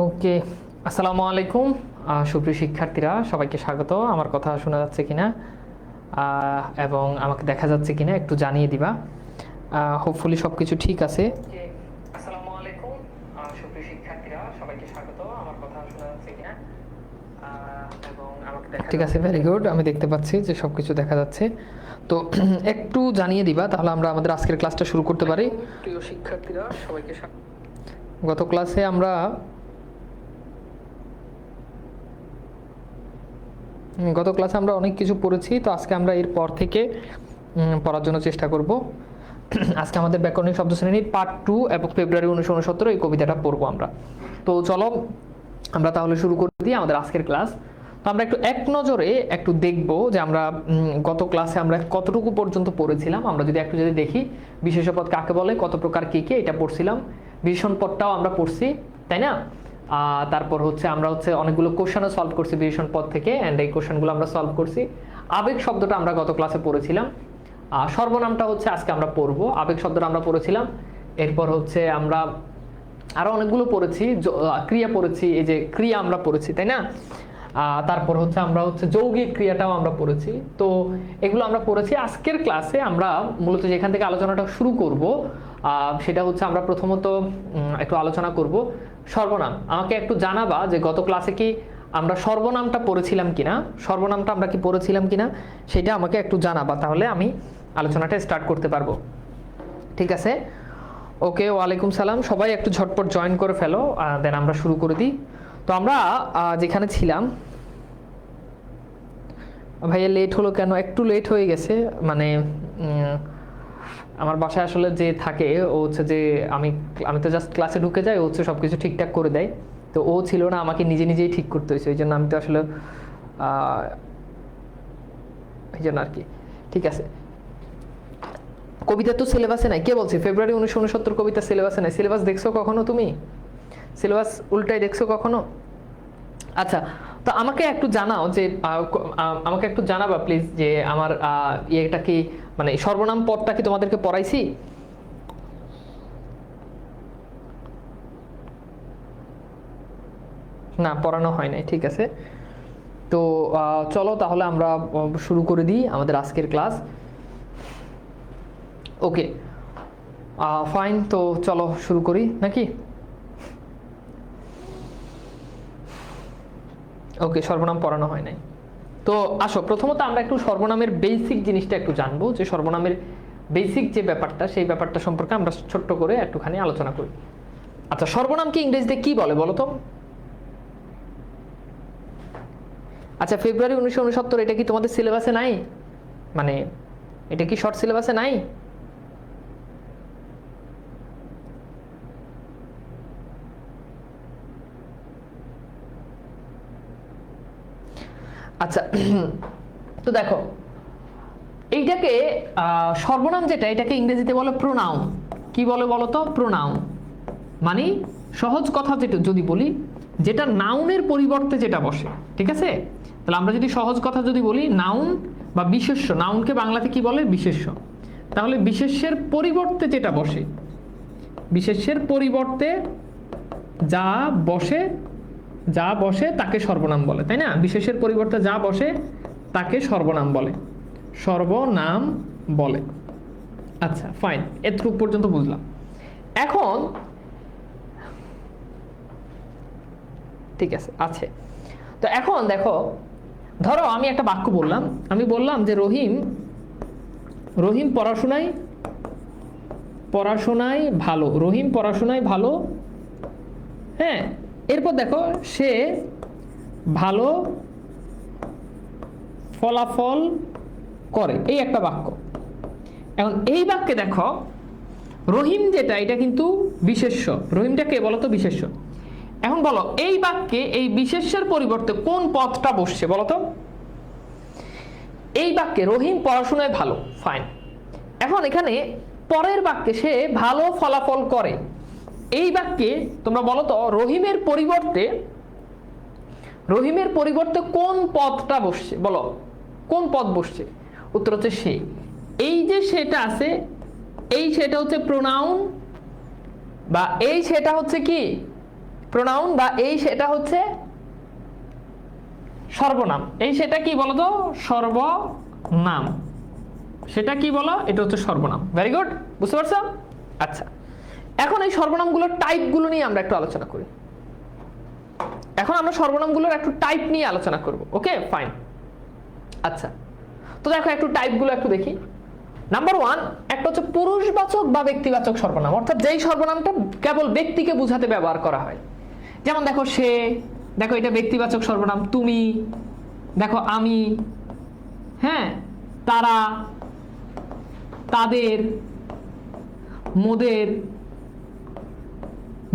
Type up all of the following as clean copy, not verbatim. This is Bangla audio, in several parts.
ওকে, আসসালামু আলাইকুম সুপ্রিয় শিক্ষার্থীরা, সবাইকে স্বাগত। আমার কথা শোনা যাচ্ছে কিনা এবং আমাকে দেখা যাচ্ছে কিনা একটু জানিয়ে দিবা। হোপফুলি সব কিছু ঠিক আছে। আসসালামু আলাইকুম সুপ্রিয় শিক্ষার্থীরা, সবাইকে স্বাগত। আমার কথা শোনা যাচ্ছে কিনা এবং আমাকে দেখা ঠিক আছে, ভেরি গুড। আমি দেখতে পাচ্ছি যে সব কিছু দেখা যাচ্ছে। তো একটু জানিয়ে দিবা, তাহলে আমরা আমাদের আজকের ক্লাসটা শুরু করতে পারি। প্রিয় শিক্ষার্থীরা, সবাইকে গত ক্লাসে আমরা অনেক কিছু পড়েছি, তো আজকে আমরা এর পর থেকে পড়ার জন্য চেষ্টা করব। আজকে আমাদের ব্যাকরণিক শব্দ শ্রেণীর পার্ট 2 এবং ফেব্রুয়ারি 1969 এই কবিতাটা পড়বো আমরা। তো চলো আমরা তাহলে শুরু করে দিই আমাদের আজকের ক্লাস। তো আমরা এক নজরে একটু দেখব যে আমরা গত ক্লাসে আমরা কতটুকু পর্যন্ত পড়েছিলাম। আমরা যদি দেখি বিশেষ্য পদ কাকে বলে, কত প্রকার কি কি, এটা পড়ছিলাম। বিশেষণ পদটাও আমরা পড়ছি, তাই না? তারপর আমরা অনেকগুলো কোশ্চেনও সলভ করছি বিশেষণ পদ থেকে, অ্যান্ড এই কোশ্চেনগুলো আমরা সলভ করছি। আবেগ শব্দটা আমরা গত ক্লাসে পড়েছিলাম। সর্বনামটা আজকে আমরা পড়বো। আবেগ শব্দটা আমরা পড়েছিলাম। এরপর আমরা আরো অনেকগুলো পড়েছি, ক্রিয়া পড়েছি, এই যে ক্রিয়া আমরা পড়েছি, তাই না? তারপর আমরা যৌগিক ক্রিয়াটাও আমরা পড়েছি। তো এগুলো আমরা পড়েছি। আজকের ক্লাসে আমরা মূলত যেখান থেকে আলোচনাটা শুরু করব সেটা আমরা প্রথমত একটু আলোচনা করব সর্বনাম। আমাকে একটু জানাবা যে গত ক্লাসে কি আমরা সর্বনামটা পড়েছিলাম কিনা, সর্বনামটা আমরা কি পড়েছিলাম কিনা সেটা আমাকে একটু জানাবা, তাহলে আমি আলোচনাটা স্টার্ট করতে পারবো। ঠিক আছে, ওকে। ওয়ালাইকুম সালাম। সবাই একটু ঝটপট জয়েন করে ফেলো, দেন আমরা শুরু করে দিই। তো আমরা যেখানে ছিলাম, ভাইয়া লেট হলো কেন? একটু লেট হয়ে গেছে, মানে আমার বাসায় আসলে যে থাকে ও যে আমি তো জাস্ট ক্লাসে ঢুকে যাই, ও সবকিছু ঠিকঠাক করে দেয়। তো ও ছিল না, আমাকে নিজেই ঠিক করতে হয়েছে, ওই জন্য আমি তো আসলে এই জন্য আর কি। ঠিক আছে, কবিতা তো সিলেবাসে নাই। কে বলছে ফেব্রুয়ারি 1969 কবিতা সিলেবাসে নাই? সিলেবাস দেখছো কখনো তুমি? সিলেবাস উল্টাই দেখছো কখনো? আচ্ছা, তো আমাকে একটু জানাও যে আমাকে একটু জানাবা প্লিজ যে আমার ইয়েটা কি, মানে সর্বনাম পদটা কি তোমাদেরকে পড়াইছি? না, পড়ানো হয় নাই। ঠিক আছে, তো চলো তাহলে আমরা শুরু করে দিই আমাদের আজকের ক্লাস। ওকে, ফাইন। তো চলো শুরু করি নাকি? ওকে, সর্বনাম পড়ানো হয় নাই। তো আসো, প্রথমত আমরা একটু সর্বনামের বেসিক জিনিসটা একটু জানবো, যে সর্বনামের বেসিক যে ব্যাপারটা, সেই ব্যাপারটা সম্পর্কে আমরা ছোট্ট করে একটুখানি আলোচনা করি। আচ্ছা, সর্বনামকে ইংরেজিতে কি বলে বলো তো? আচ্ছা, ফেব্রুয়ারি 1969 এটা কি তোমাদের সিলেবাসে নাই? মানে এটা কি শর্ট সিলেবাসে নাই? আচ্ছা, তো দেখো, এইটাকে সর্বনাম যেটা, এটাকে ইংরেজিতে বলে প্রোনাউন। কি বলে বলো তো? প্রোনাউন। মানে সহজ কথা যেটা যদি বলি, যেটা নাউনের পরিবর্তে যেটা বসে। ঠিক আছে, তাহলে আমরা যদি সহজ কথা যদি বলি, নাউন বা বিশেষ্য, নাউনকে বাংলাতে কি বলে? বিশেষ্য। তাহলে বিশেষ্যের পরিবর্তে যেটা বসে, বিশেষ্যের পরিবর্তে যা বসে তাকে সর্বনাম বলে, তাই না? বিশেষের পরিবর্তে যা বসে তাকে সর্বনাম বলে, সর্বনাম বলে। আচ্ছা, ফাইন, এতটুকু পর্যন্ত বুঝলাম। এখন ঠিক আছে, তো এখন দেখো, ধরো আমি একটা বাক্য বললাম, আমি বললাম যে রহিম পড়াশোনায় ভালো, রহিম পড়াশোনায় ভালো। হ্যাঁ, এরপর দেখো সে ভালো ফলাফল করে, এই একটা বাক্য। এখন এই বাক্যে দেখো, রহিম যেটা, এটা কিন্তু বিশেষ্য। রহিমটা কে বলো তো? বিশেষ্য। এখন বলো, এই বাক্যে এই বিশেষ্যের পরিবর্তে কোন পদটা বসছে বলো তো? এই বাক্যে রহিম পড়াশোনায় ভালো, ফাইন। এখন এখানে পরের বাক্যে সে ভালো ফলাফল করে, এই বাক্যে তোমরা বলো তো রহিমের পরিবর্তে কোন পদটা বসছে? বলো, কোন পদ বসছে? উত্তর হচ্ছে সে। এই যে সেটা আছে, এই সেটা হচ্ছে প্রোনাউন, বা এই সেটা হচ্ছে কি? প্রোনাউন বা এই সেটা হচ্ছে সর্বনাম। এই সেটা কি বলতো? সর্বনাম। সেটা কি বলো? এটা হচ্ছে সর্বনাম। ভেরি গুড, বুঝতে পারছো? আচ্ছা, এখন এই সর্বনামগুলোর টাইপগুলো নিয়ে আমরা একটু আলোচনা করি। এখন আমরা সর্বনামগুলোর একটু টাইপ নিয়ে আলোচনা করব। ওকে, ফাইন। আচ্ছা, তো দেখো একটু টাইপগুলো একটু দেখি। নাম্বার 1, একটা হচ্ছে পুরুষবাচক বা ব্যক্তিবাচক সর্বনাম, অর্থাৎ যেই সর্বনামটা কেবল ব্যক্তিকে বোঝাতে ব্যবহার করা হয়। যেমন দেখো সে, দেখো এটা ব্যক্তিবাচক সর্বনাম। তুমি, দেখো আমি, হ্যাঁ, তারা, তাদের, মোদের,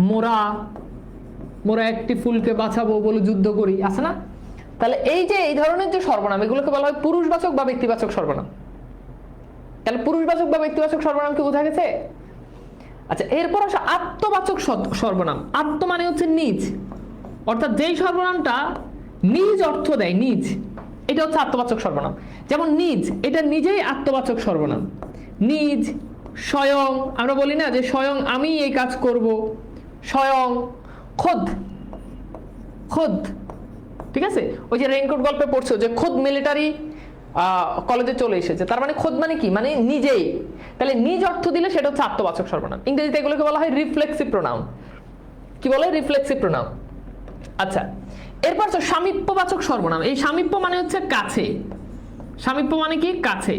মোরা, মোরা একটি ফুলকে বাঁচাবো বলে যুদ্ধ করি, আছে না? তাহলে এই যে এই ধরনের যে সর্বনাম, এগুলোকে বলা হয় পুরুষবাচক বা ব্যক্তিবাচক সর্বনাম। তাহলে পুরুষবাচক বা ব্যক্তিবাচক সর্বনাম কি বোঝা গেছে? আচ্ছা, এরপর আসে আত্মবাচক সর্বনাম। আত্ম মানে হচ্ছে নিজ, অর্থাৎ যেই সর্বনামটা নিজ অর্থ দেয়, নিজ, এটা হচ্ছে আত্মবাচক সর্বনাম। যেমন নিজ, এটা নিজেই আত্মবাচক সর্বনাম। নিজ, স্বয়ং, আমরা বলি না যে স্বয়ং আমি এই কাজ করব, স্বয়ং, খোদ, খোদ, ঠিক আছে? ওই যে রেইনকোট গল্পে পড়ছো যে খোদ মিলিটারি কলেজে চলে এসেছে, তার মানে খোদ মানে কি? মানে নিজেই। তাহলে নিজ অর্থ দিলে সেটা হচ্ছে আত্মবাচক সর্বনাম। ইংরেজিতে এগুলোকে বলা হয় রিফ্লেক্সিভ প্রোনাউন। কি বলে? Reflexive pronoun. আচ্ছা, এরপর হচ্ছে সামীপ্যবাচক সর্বনাম। এই সামীপ্য মানে হচ্ছে কাছে। সামীপ্য মানে কি? কাছে।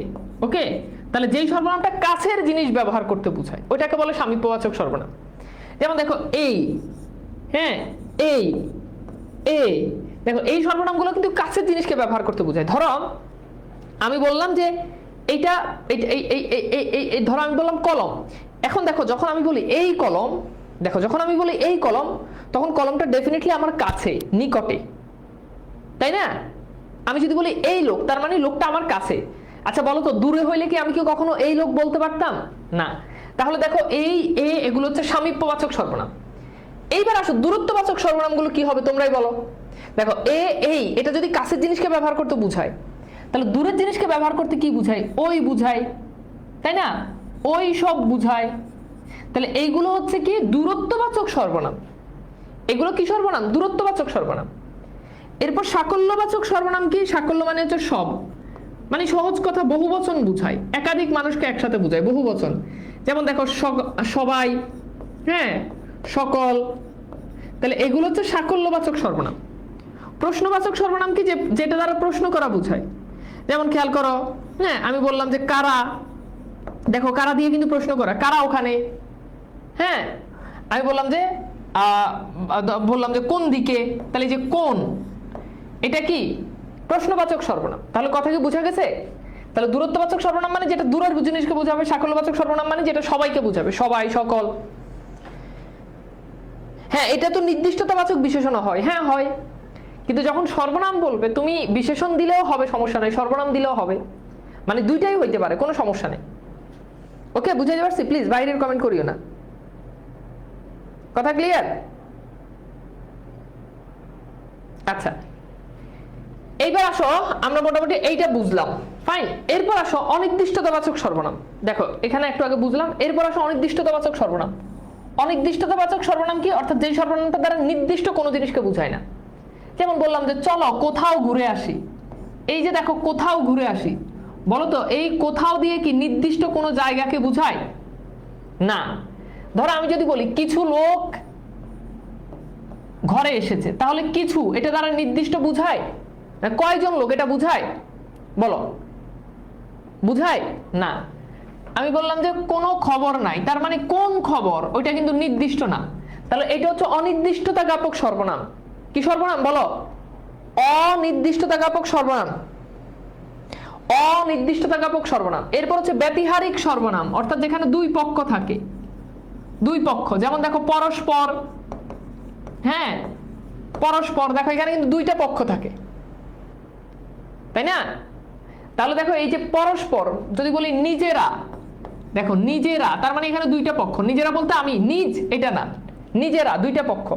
ওকে, তাহলে যেই সর্বনামটা কাছের জিনিস ব্যবহার করতে বোঝায় ওইটাকে বলে সামীপ্যবাচক সর্বনাম। যেমন দেখো এই, হ্যাঁ, এই, দেখো এই সর্বনামগুলো কিন্তু কাছের জিনিসকে ব্যবহার করতে বোঝায়। ধরো আমি বললাম যে এইটা, ধরো আমি বললাম কলম। এখন দেখো যখন আমি বলি এই কলম, দেখো যখন আমি বলি এই কলম, তখন কলমটা ডেফিনেটলি আমার কাছে, নিকটে, তাই না? আমি যদি বলি এই লোক, তার মানে লোকটা আমার কাছে। আচ্ছা বলো তো, দূরে হইলে কি আমি কি কখনো এই লোক বলতে পারতাম? না। তাহলে দেখো এই এগুলো হচ্ছে সামীপ্যবাচক সর্বনাম। এইবার আসো দূরত্ববাচক সর্বনামগুলো কি হবে তোমরাই বলো। দেখো এই এটা যদি কাছের জিনিসকে ব্যবহার করতে বুঝায়, তাহলে দূরের জিনিসকে ব্যবহার করতে কি বুঝায়? ওই বুঝায়, তাই না? ওই সব বুঝায়। তাহলে এইগুলো হচ্ছে কি? দূরত্ববাচক সর্বনাম। এগুলো কি সর্বনাম? দূরত্ববাচক সর্বনাম। এরপর সাকল্যবাচক সর্বনাম কি? সাকল্য মানে হচ্ছে সব, মানে সহজ কথা, বহুবচন বুঝায়, একাধিক মানুষকে একসাথে বুঝায়, বহুবচন। যেমন দেখো সবাই, হ্যাঁ, সকল। তাহলে এগুলো হচ্ছে সাকল্যবাচক সর্বনাম। প্রশ্নবাচক সর্বনাম কি? যেটা দ্বারা প্রশ্ন করা বুঝায়। যেমন খেয়াল করো, হ্যাঁ, আমি বললাম যে কারা, দেখো কারা দিয়ে কিন্তু প্রশ্ন করা, কারা ওখানে, হ্যাঁ। আমি বললাম যে কোন দিকে, তাহলে যে কোন, এটা কি? প্রশ্নবাচক সর্বনাম। তাহলে কথা কি বোঝা গেছে? তাহলে দূরত্ববাচক সর্বনাম মানে যেটা দূরের জিনিসকে বোঝাবে, সাকল্যবাচক সর্বনাম মানে যেটা সবাইকে বোঝাবে, সবাই, সকল। হ্যাঁ, এটা তো নির্দিষ্টতাবাচক বিশেষণ হয়, হ্যাঁ হয়, কিন্তু যখন সর্বনাম বলবে তুমি বিশেষণ দিলেও হবে, সমস্যা নেই, সর্বনাম দিলেও হবে, মানে দুইটাই হইতে পারে, কোনো সমস্যা নেই। ওকে, বুঝাইতে পারছি? প্লিজ বাইরের কমেন্ট করিও না। কথা ক্লিয়ার? আচ্ছা, এইবার আসো আমরা মোটামুটি এইটা বুঝলাম, ফাইন। এরপর আসো অনির্দিষ্টতাবাচক সর্বনাম। দেখো এখানে একটু আগে বুঝলাম, এরপর আসো অনির্দিষ্টতাবাচক সর্বনাম। অনির্দিষ্টতাবাচক সর্বনাম কি? অর্থাৎ যেই সর্বনামটা দ্বারা নির্দিষ্ট কোনো জিনিসকে বোঝায় না। যেমন বললাম যে চলো কোথাও ঘুরে আসি। এই যে দেখো কোথাও ঘুরে আসি, বলো তো এই কোথাও দিয়ে কি নির্দিষ্ট কোনো জায়গাকে বোঝায়? না। ধরো আমি যদি বলি কিছু লোক ঘরে এসেছে, তাহলে কিছু এটা দ্বারা নির্দিষ্ট বুঝায়? কয়জন লোক এটা বুঝায়? বলো, বুঝায় না। আমি বললাম যে কোনো খবর নাই, তার মানে কোন খবর, ওইটা কিন্তু নির্দিষ্ট না। তাহলে এটা হচ্ছে অনির্দিষ্টতা জ্ঞাপক সর্বনাম। কি সর্বনাম বলো? অনির্দিষ্টতা জ্ঞাপক সর্বনাম। অনির্দিষ্টতা জ্ঞাপক সর্বনাম। এরপর হচ্ছে ব্যতিহারিক সর্বনাম, অর্থাৎ যেখানে দুই পক্ষ থাকে, দুই পক্ষ। যেমন দেখো পরস্পর, হ্যাঁ, পরস্পর, দেখো এখানে কিন্তু দুইটা পক্ষ থাকে, তাই না? তাহলে দেখো এই যে পরস্পর, যদি বলি নিজেরা, দেখো নিজেরা, তার মানে এখানে দুইটা পক্ষ। নিজেরা বলতে আমি, নিজ এটা না, নিজেরা, দুইটা পক্ষ।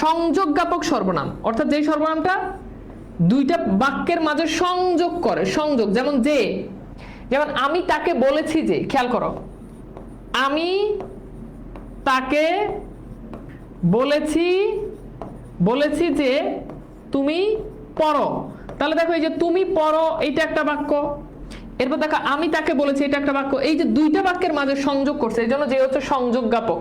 সংযোগ জ্ঞাপক সর্বনাম, অর্থাৎ যেই সর্বনামটা দুইটা বাক্যের মাঝে সংযোগ করে, সংযোগ। যেমন যে, যেমন আমি তাকে বলেছি যে, খেয়াল করো, আমি তাকে বলেছি যে তুমি পড়ো, তাহলে দেখো এই যে তুমি পড়ো এইটা একটা বাক্য, এরপর দেখো আমি তাকে বলেছি এটা একটা বাক্য। এই যে দুইটা বাক্যের মাঝে সংযোগ করছে, এই জন্য যে হচ্ছে সংযোগ জ্ঞাপক।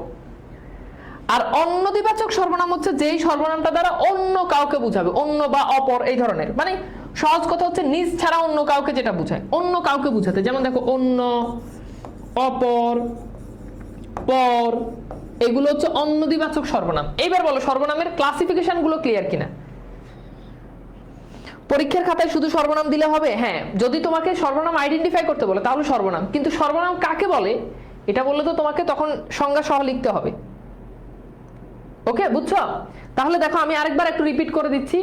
আর অন্যদিবাচক সর্বনাম হচ্ছে যেই সর্বনামটা দ্বারা অন্য কাউকে বুঝাবে, অন্য বা অপর এই ধরনের, মানে সহজ কথা হচ্ছে নিজ ছাড়া অন্য কাউকে যেটা বুঝায়, অন্য কাউকে বুঝাতে। যেমন দেখো অন্য, অপর, পর, এগুলো হচ্ছে অন্যদিবাচক সর্বনাম। এইবার বলো সর্বনামের ক্লাসিফিকেশন গুলো ক্লিয়ার কিনা? পরীক্ষার খাতায় শুধু সর্বনাম দিলে হবে? হ্যাঁ, যদি তোমাকে সর্বনাম আইডেন্টিফাই করতে বলে তাহলে সর্বনাম, কিন্তু সর্বনাম কাকে বলে এটা বললে তো তোমাকে তখন সংজ্ঞা সহ লিখতে হবে। ওকে, বুঝছো? তাহলে দেখো আমি আরেকবার একটু রিপিট করে দিচ্ছি।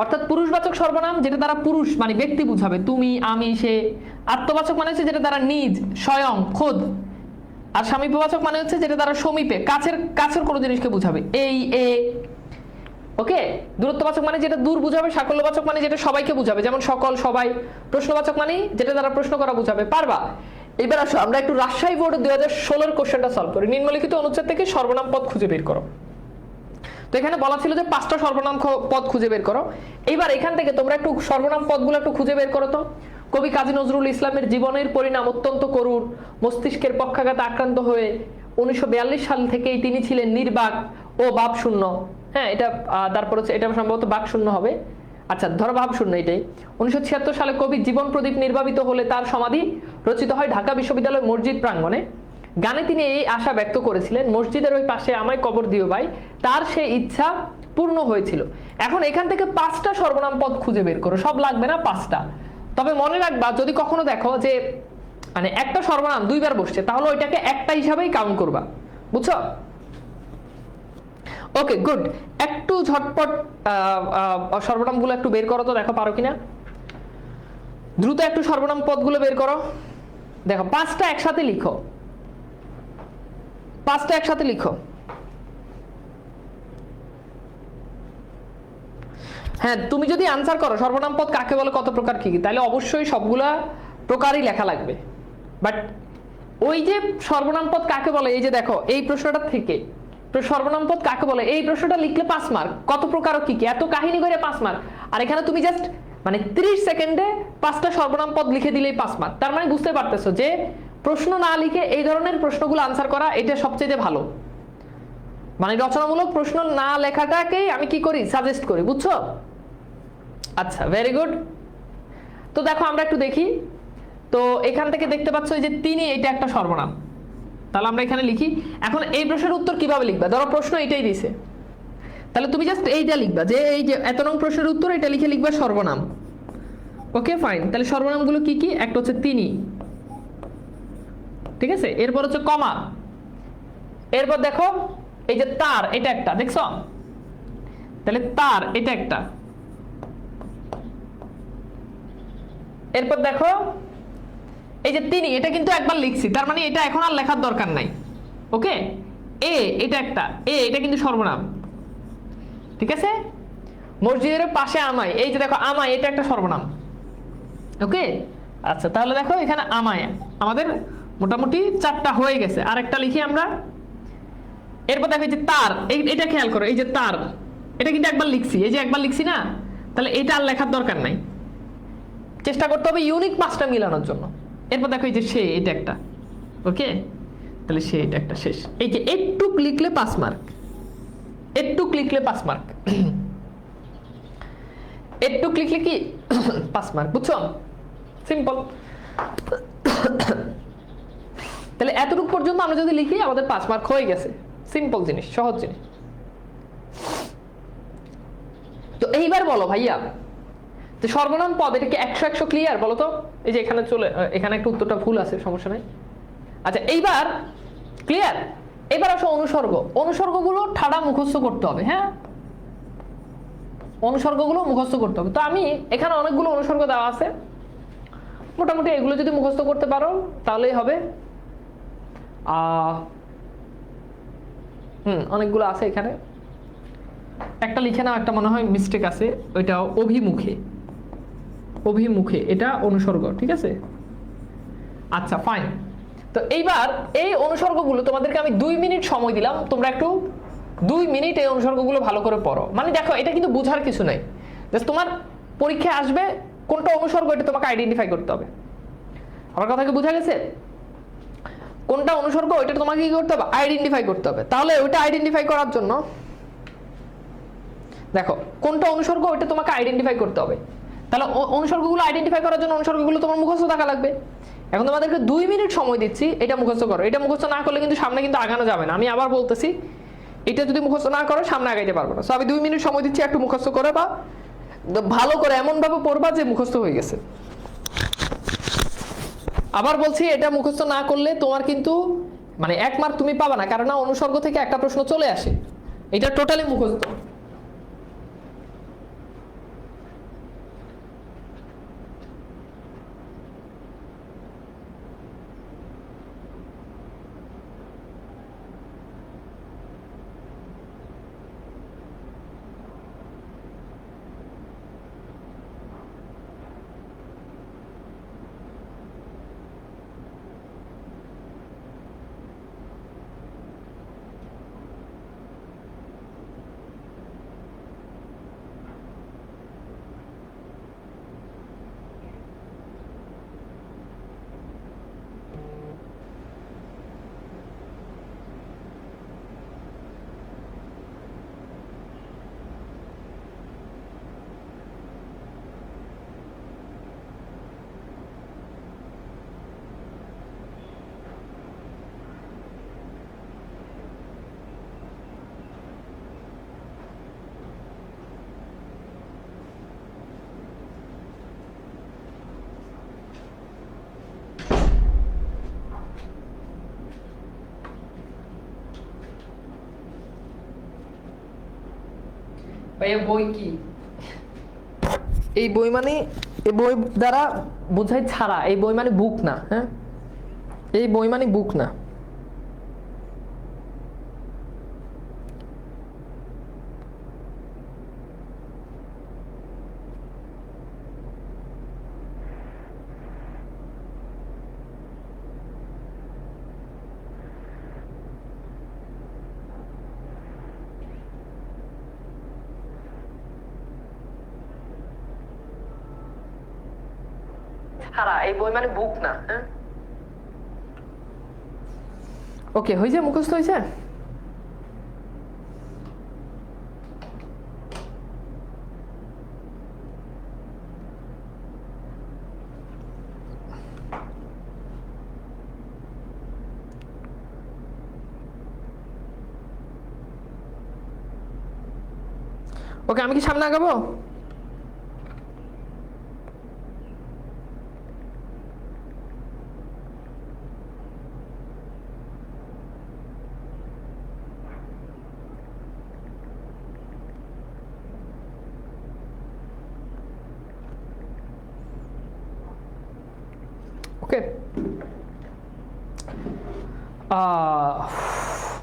অর্থাৎ পুরুষবাচক সর্বনাম যেটা দ্বারা পুরুষ মানে ব্যক্তি বুঝাবে, তুমি, আমি, সে। আত্মবাচক মানে হচ্ছে যেটা দ্বারা নিজ, স্বয়ং, খোদ। আর সামীপ্যবাচক মানে হচ্ছে যেটা দ্বারা সমীপে, কাছের কোনো জিনিসকে বুঝাবে, এই, এ। ওকে, দূরত্ববাচক মানে যেটা দূর বুঝাবে। সাকল্যবাচক মানে যেটা সবাইকে বুঝাবে, যেমন সকল, সবাই। প্রশ্নবাচক মানে যেটা দ্বারা প্রশ্ন করা বুঝাবে। পারবা? এবার আসো আমরা একটু রাজশাহী বোর্ড 2016 কোশ্চেনটা সলভ করি। নিম্নলিখিত অনুচ্ছেদ থেকে সর্বনাম পদ খুঁজে বের করো। তো এখানে বলা ছিল যে 5টা সর্বনাম পদ খুঁজে বের করো। এইবার এখান থেকে তোমরা একটু সর্বনাম পদগুলো একটু খুঁজে বের করো তো। কবি কাজী নজরুল ইসলামের জীবনের পরিণাম অত্যন্ত করুণ, মস্তিষ্কের পক্ষাঘাতে আক্রান্ত হয়ে 1942 সাল থেকেই তিনি ছিলেন নির্বাক ও ভাবশূন্য। হ্যাঁ, এটা তারপর হচ্ছে এটা সম্ভবত বাকশূন্য হবে। আচ্ছা, ধরো ভাবশূন্য এটাই। 1976 সালে কবি জীবন প্রদীপ নির্বাপিত হলে তার সমাধি রচিত হয় ঢাকা বিশ্ববিদ্যালয় মসজিদ প্রাঙ্গণে। গানে তিনি এই আশা ব্যক্ত করেছিলেন, মসজিদের ওই পাশে আমায় কবর দিও ভাই। তার সেই ইচ্ছা পূর্ণ হয়েছিল। এখন এখান থেকে 5টা সর্বনাম পদ খুঁজে বের করো। সব লাগবে না, 5টা। তবে মনে রাখবা যদি কখনো দেখো যে মানে একটা সর্বনাম 2বার বসছে, তাহলে ওইটাকে একটা হিসাবেই কাউন্ট করবা। বুঝছো? ওকে, গুড। একটু ঝটপট সর্বনামগুলো একটু বের করো তো, দেখো পারো কিনা। দ্রুত একটু সর্বনাম পদগুলো বের করো। দেখো 5টা একসাথে লিখো, 5টা একসাথে লিখো। হ্যাঁ, তুমি যদি আনসার করো সর্বনাম পদ কাকে বলে, কত প্রকার, কি কি, তাহলে অবশ্যই সবগুলা প্রকারই লেখা লাগবে। বাট ওই যে সর্বনাম পদ কাকে বলে, এই যে দেখো এই প্রশ্নটা থেকে সর্বনাম পদ কাকে বলে এই প্রশ্নটা লিখলে 5 মার্ক। কত প্রকার কি কি, এত কাহিনী করে 5 মার্ক। আর এখানে তুমি জাস্ট মানে 30 সেকেন্ডে 5টা সর্বনাম পদ লিখে দিলেই 5 মার্ক। তার মানে বুঝতে পারতেছো যে প্রশ্ন না লিখে এই ধরনের প্রশ্নগুলো আনসার করা এটা সবচেয়ে ভালো। মানে রচনামূলক প্রশ্ন না লেখাটাকেই আমি কি করি, সাজেস্ট করি। বুঝছো? আচ্ছা, ভেরি গুড। তো দেখো আমরা একটু দেখি। তো এখান থেকে দেখতে পাচ্ছ এই যে তিনি, এটা একটা সর্বনাম। তাহলে আমরা এখানে লিখি। এখন এই প্রশ্নের উত্তর কিভাবে লিখবা? ধরো প্রশ্ন এটাই দিছে, তাহলে তুমি জাস্ট এইটা লিখবা যে এই যে এত নং প্রশ্নের উত্তর এটা লিখে লিখবা সর্বনাম। ওকে, ফাইন। তাহলে সর্বনামগুলো কি কি? একটা হচ্ছে তিনি, ঠিক আছে। এরপর হচ্ছে কমা, এরপর দেখো এই যে তার, এটা একটা, দেখছো? তাহলে তার, এটা একটা। এরপর দেখো এই যে তিনি, এটা কিন্তু একবার লিখছি, তার মানে এটা এখন আর লেখার দরকার নাই। ওকে, এ, এটা একটা, এ, এটা কিন্তু সর্বনাম, ঠিক আছে। মসজিদের পাশে আমায়, এই যে দেখো আমায়, এটা একটা সর্বনাম। ওকে, আচ্ছা, তাহলে দেখো এখানে আমায় আমাদের মোটামুটি 4টা হয়ে গেছে। আরেকটা লিখি আমরা। এরপর দেখো এই যে তার, এটা খেয়াল করো, এই যে তার, এটা কিন্তু একবার লিখছি, এই যে একবার লিখছি না, তাহলে এটা আর লেখার দরকার নাই। চেষ্টা করতে হবে ইউনিক 5টা মিলানোর জন্য। এরপর দেখো এই যে সে, এটা একটা। ওকে, তাহলে সে, এটা একটা, শেষ। এই যে একটু লিখলে 5 মার্ক, একটু লিখলে 5 মার্ক, একটু লিখলে কি 5 মার্ক। বুঝছো? সিম্পল। তাহলে এতটুকু পর্যন্ত আমরা যদি লিখি আমাদের 5 মার্ক হয়ে গেছে। সিম্পল জিনিস, সহজ জিনিস। তো এইবার বলো ভাইয়া, তো সর্বনাম পদ এটা কি 100 ক্লিয়ার? বলো তো। এই যে এখানে এখানে একটা উত্তরটা ভুল আছে, সমস্যা নাই। আচ্ছা, এইবার ক্লিয়ার। এবার আসো অনুসর্গ। অনুসর্গগুলো ঠাড়া মুখস্থ করতে হবে। হ্যাঁ, অনুসর্গগুলো মুখস্থ করতে হবে। তো আমি এখানে অনেকগুলো অনুসর্গ দেওয়া আছে, মোটামুটি এগুলো যদি মুখস্থ করতে পারো তাহলেই হবে। অনেকগুলো আছে এখানে। একটা লিখে নাও, একটা মনে হয় মিস্টেক আছে, ওইটা অভিমুখে, অভিমুখে, এটা অনুসর্গ, ঠিক আছে। আচ্ছা, ফাইন। তো এইবার এই অনুসর্গগুলো তোমাদেরকে আমি 2 মিনিট সময় দিলাম, তোমরা একটু 2 মিনিট এই অনুসর্গগুলো ভালো করে পড়ো। মানে দেখো এটা কিন্তু বোঝার কিছু নাই, জাস্ট তোমার পরীক্ষায় আসবে কোনটা অনুসর্গ এটা তোমাকে আইডেন্টিফাই করতে হবে। আমার কথা কি বোঝা গেছে? কোনটা অনুসর্গ ওইটা তোমাকে কি করতে হবে? আইডেন্টিফাই করতে হবে। তাহলে ওইটা আইডেন্টিফাই করার জন্য দেখো কোনটা অনুসর্গ ওইটা তোমাকে আইডেন্টিফাই করতে হবে। তাহলে অনুসর্গগুলো আইডেন্টিফাই করার জন্য অনুসর্গগুলো তোমার মুখস্থ থাকা লাগবে। এখন তোমাদেরকে 2 মিনিট সময় দিচ্ছি, এটা মুখস্থ করো। এটা মুখস্থ না করলে কিন্তু সামনে কিন্তু আগানো যাবে না। আমি আবার বলতেছি, এটা যদি মুখস্থ না করো সামনে আগাইতে পারবো না। সো আমি 2 মিনিট সময় দিচ্ছি, একটু মুখস্থ করে বা ভালো করে এমন ভাবে পড়বা যে মুখস্থ হয়ে গেছে। আবার বলছি, এটা মুখস্থ না করলে তোমার কিন্তু মানে 1 মার্ক তুমি পাবা না, কারণ অনুসর্গ থেকে একটা প্রশ্ন চলে আসে, এটা টোটালি মুখস্থ। ভাইয়া বই কি? এই বই মানে এই বই দ্বারা বোঝায় ছাড়া, এই বই মানে বুক না। হ্যাঁ, এই বই মানে বুক না। ছাড়া এই বই মানে বুক না। হ্যাঁ, ওকে, হয়েছে? মুখস্থ হয়েছে? ওকে, আমি কি সামনে আগাবো? ওকে,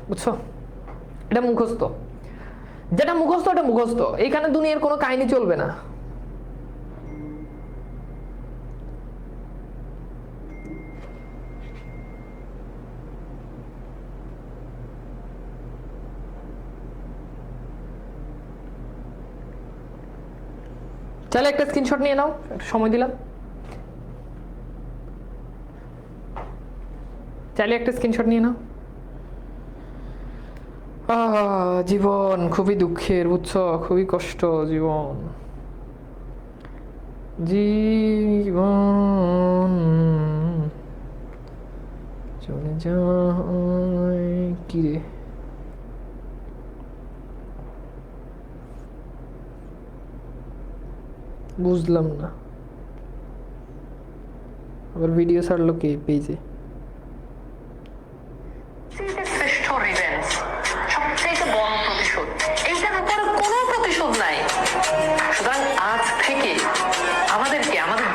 বুঝছো, এটা মুখস্থ। যেটা মুখস্থ এটা মুখস্থ, এখানে দুনিয়ার কোনো কাহিনী চলবে না। চলে একটা স্ক্রিনশট নিয়ে নাও, একটু সময় দিলাম। চাইলে একটা স্ক্রিনশট নিয়ে নাও। জীবন খুবই দুঃখের, বুঝছো, খুবই কষ্ট জীবন। জীবন চলে যায় কিরে, বুঝলাম না। আবার ভিডিও ছাড়লো কে পেজে?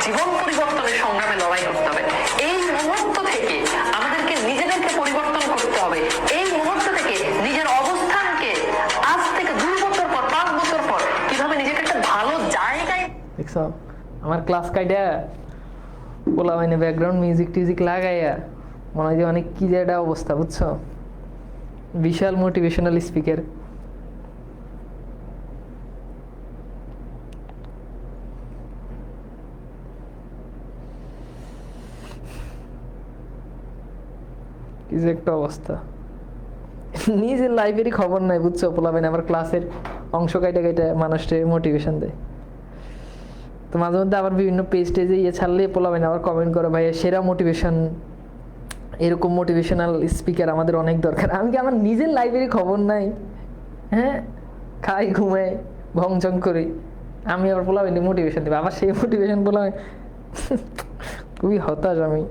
জীবন পরিবর্তনের সংগ্রামে লড়াই করতে হবে। এই মুহূর্ত থেকে আমাদেরকে নিজেদেরকে পরিবর্তন করতে হবে। এই মুহূর্ত থেকে নিজের অবস্থানকে আজ থেকে 2 বছর পর 5 বছর পর কিভাবে নিজেকে একটা ভালো জায়গায়। দেখছো আমার ক্লাস কাইডা বলা হয়নি, ব্যাকগ্রাউন্ড মিউজিক টিউজিক লাগাইয়া মনে হয় যে অনেক কি যে একটা অবস্থা, বুঝছো। বিশাল মোটিভেশনাল স্পিকার, কি যে একটা অবস্থা, নিজের লাইফেরই খবর নাই বুঝছো, পোলাবেন আবার ক্লাসের অংশ কাইটা কাইটা মানুষকে মোটিভেশন দেয়। তো মাঝে মধ্যে আবার বিভিন্ন পেজ টেজে ছাড়লে পোলাবেন আবার কমেন্ট করে, ভাই সেরা মোটিভেশন, এরকম মোটিভেশনাল স্পিকার আমাদের অনেক দরকার। আমি কি আমার নিজের লাইফেরই খবর নাই? হ্যাঁ, খাই ঘুমাই ভংচং করি, আমি আবার পোলাবেন মোটিভেশন দেবো, আবার সেই মোটিভেশন পোলাবে। খুবই হতাশ আমি।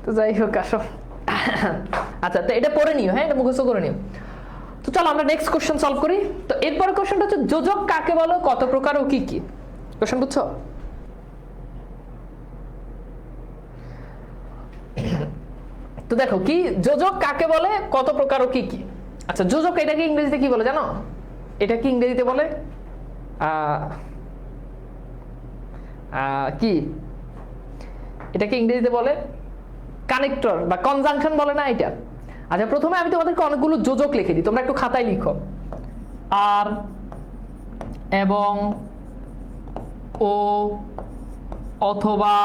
তো যাই হোক আসো। আচ্ছা, তো এটা পড়ে নিও, হ্যাঁ, এটা মুখস্থ করে নিও। তো চলো আমরা নেক্সট কোশ্চেন সলভ করি। তো এরপরে কোশ্চেনটা হচ্ছে যোজক কাকে বলো, কত প্রকার ও কি কি? কোশ্চেন বুঝছো? তো দেখো কি, যোজক কাকে বলে, কত প্রকার ও কি কি। আচ্ছা, যোজক এটাকে ইংরেজিতে কি বলে জানো? এটা কি ইংরেজিতে বলে কি, এটাকে ইংরেজিতে বলে কানেক্টর বা কনজাংশন বলে না এটা। আচ্ছা, প্রথমে আমি তোমাদেরকে অনেকগুলো যোজক লিখে দিই, তোমরা একটু খাতায় লিখো। আর এবং, ও, অথবা,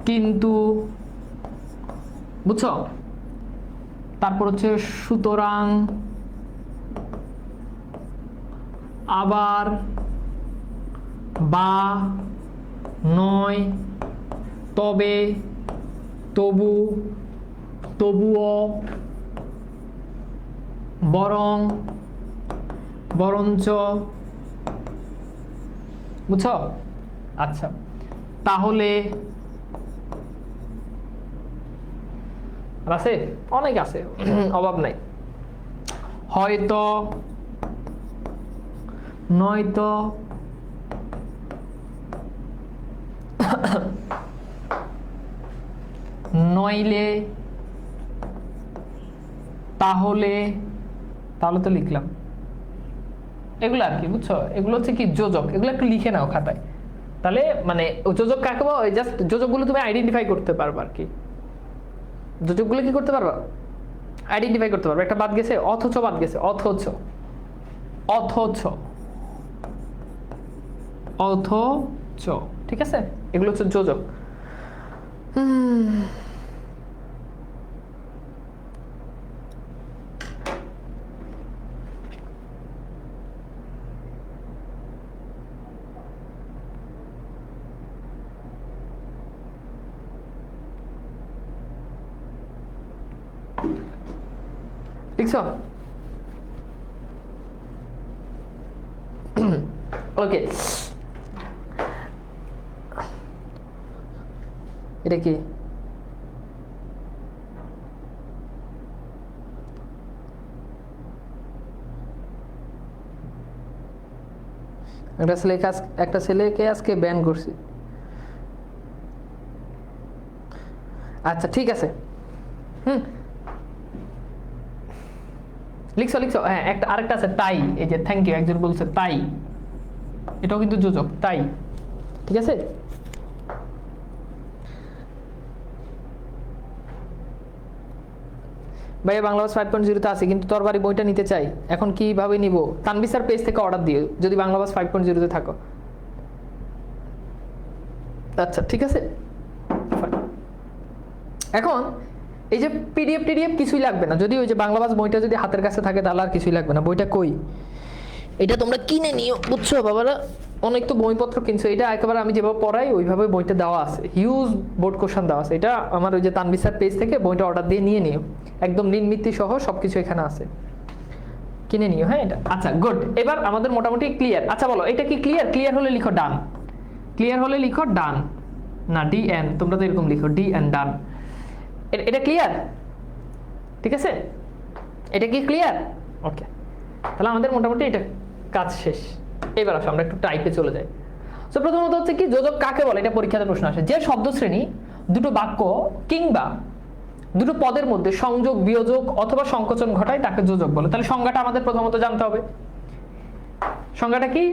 কিন্তু, বুঝছো? তারপর হচ্ছে সুতরাং, আবার, বা, নয়, তবে, তবু, তবুও, বরং, বরঞ্চ, বুঝছো? আচ্ছা, তাহলে, আছে অনেক আছে, অভাব নাই। হয়তো, নয়তো, নইলে, তাহলে, তাহলে তো লিখলাম, এগুলো আর কি, বুঝছো? এগুলো হচ্ছে কি যোজক, এগুলো একটু লিখে নাও খাতায়। তাহলে মানে যোজক কাকে বলে, জাস্ট যোজকগুলো তুমি আইডেন্টিফাই করতে পারবা আর কি। যোজকগুলো কি করতে পারবা? আইডেন্টিফাই করতে পারবা। একটা বাদ গেছে, অথচ বাদ গেছে, অথচ, অথচ, অথচ, ঠিক আছে? এগুলো হচ্ছে যোজক। লিখছো? ওকে, এটা কি? একটা ছেলেকে আজকে ব্যান করছি। আচ্ছা ঠিক আছে, লিখছো লিখছো। হ্যাঁ, একটা আরেকটা আছে তাই, এই যে থ্যাংক ইউ, একজন বলছে তাই, এটাও কিন্তু যোজক, তাই, ঠিক আছে? ভাইয়া বাংলা বাস 5.0 তে আছে, কিন্তু তরবারি বইটা নিতে চাই, এখন কিভাবে নিব? তানবিসার পেজ থেকে অর্ডার দিও যদি বাংলা বাস 5.0 তে থাকো। আচ্ছা ঠিক আছে। এখন এই যে পিডিএফ টিডিএফ কিছুই লাগবে না, যদি ওই যে বাংলা বাস বইটা যদি হাতের কাছে থাকে তাহলে আর কিছুই লাগবে না। বইটা কই, এটা তোমরা কিনে নিও, বুঝছো বাবারা? অনেক তো বইপত্র কিনছো, এটা একেবারে আমি যেভাবে পড়াই ওইভাবে বইটা দেওয়া আছে, হিউজ বোর্ড কোশ্চেন দেওয়া আছে। এটা আমার ওই যে তানবিসার পেজ থেকে বইটা অর্ডার দিয়ে নিয়ে নিও, একদম নির্মিতি সহ সবকিছু এখানে আছে, কিনে নিও। হ্যাঁ, এটা আচ্ছা গুড। এবার আমাদের মোটামুটি ক্লিয়ার। আচ্ছা বলো, এটা কি ক্লিয়ার? ক্লিয়ার হলে লিখো ডান, ক্লিয়ার হলে লিখো ডান, না ডি এন, তোমরা তো এরকম লিখো ডি এন, ডান। এটা ক্লিয়ার? ঠিক আছে, এটা কি ক্লিয়ার? ওকে, তাহলে আমাদের মোটামুটি এটা কাজ শেষ। এবার আসো আমরা একটু টাইপে চলে যাই। তো প্রথমত হচ্ছে কি, যোজক কাকে বলে, এটা পরীক্ষাতে প্রশ্ন আসে। যে শব্দ শ্রেণী দুটো বাক্য কিংবা দুটো পদের মধ্যে সংযোগ, বিয়োজক অথবা সংকোচন ঘটায় তাকে যোজক বলে। তাহলে সংজ্ঞাটা আমাদের প্রথমত জানতে হবে। সংজ্ঞাটা কি?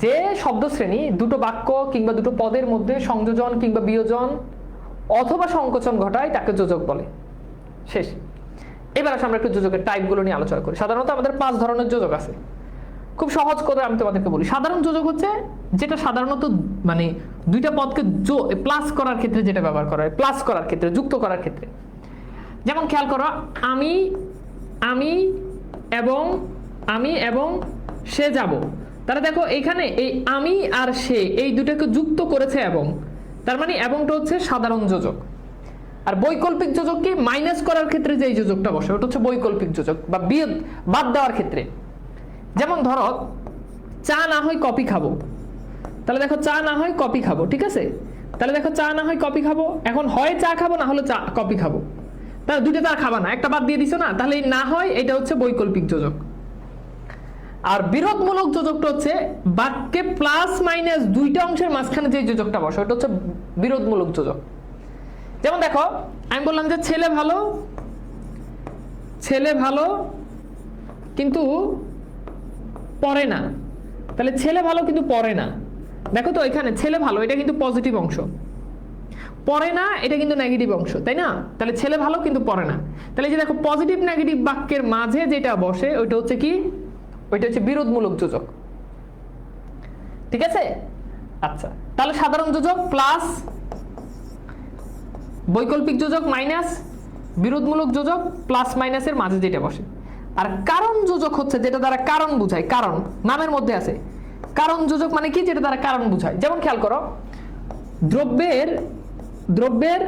যে শব্দ শ্রেণী দুটো বাক্য কিংবা দুটো পদের মধ্যে সংযোজন কিংবা বিয়োজন অথবা সংকোচন ঘটায় তাকে যোজক বলে। শেষ। এবার আসলে আমরা একটু যোজকের টাইপগুলো নিয়ে আলোচনা করি। সাধারণত আমাদের 5 ধরনের যোজক আছে। খুব সহজ করে আমি তোমাদেরকে বলি, সাধারণ যোজক হচ্ছে যেটা সাধারণত মানে দুইটা পদকে প্লাস করার ক্ষেত্রে যেটা ব্যবহার করা হয়, প্লাস করার ক্ষেত্রে, যুক্ত করার ক্ষেত্রে। যেমন খেয়াল করো, আমি এবং সে যাব, তাহলে দেখো এখানে এই আমি আর সে এই দুটাকে যুক্ত করেছে এবং, তার মানে এবংটা হচ্ছে সাধারণ যোজক। আর বৈকল্পিক যোজককে মাইনাস করার ক্ষেত্রে যে এই যোজকটা বসে ওটা হচ্ছে বৈকল্পিক যোজক, বা বাদ দেওয়ার ক্ষেত্রে। যেমন ধরো চা না হয় কফি খাবো, তাহলে দেখো চা না হয় কফি খাবো, ঠিক আছে? তাহলে দেখো চা না হয় কফি খাবো, এখন হয় চা খাবো না হলে চা কফি খাবো, তাহলে দুইটা তো আর খাবা না, একটা বাদ দিয়ে দিছো না, তাহলে এই না হয় এটা হচ্ছে বৈকল্পিক যোজক। আর বিরোধমূলক যোজকটা হচ্ছে বাক্যে প্লাস মাইনাস দুইটা অংশের মাঝখানে যে যোজকটা বসে ওটা হচ্ছে বিরোধমূলক যোজক। যেমন দেখো আমি বললাম যে ছেলে ভালো কিন্তু পড়ে না, তাহলে ছেলে ভালো কিন্তু পড়ে না, দেখো তো এখানে ছেলে ভালো এটা কিন্তু পজিটিভ অংশ, পড়ে না এটা কিন্তু নেগেটিভ অংশ, তাই না? তাহলে ছেলে ভালো কিন্তু পড়ে না, তাহলে এই যে দেখো পজিটিভ নেগেটিভ বাক্যের মাঝে যেটা বসে ওইটা হচ্ছে কি, ওইটা হচ্ছে বিরোধমূলক যোজক, ঠিক আছে? আচ্ছা, তাহলে সাধারণ যোজক প্লাস, বৈকল্পিক যোজক মাইনাস, বিরোধমূলক যোজক প্লাস মাইনাসের মাঝে যেটা বসে। আর কারণ যোজক হচ্ছে যেটা দ্বারা কারণ বোঝায়, কারণ নামের মধ্যে আছে। কারণ যোজক মানে কি, যেটা দ্বারা কারণ বোঝায়। যেমন খেয়াল করো, দ্রব্যের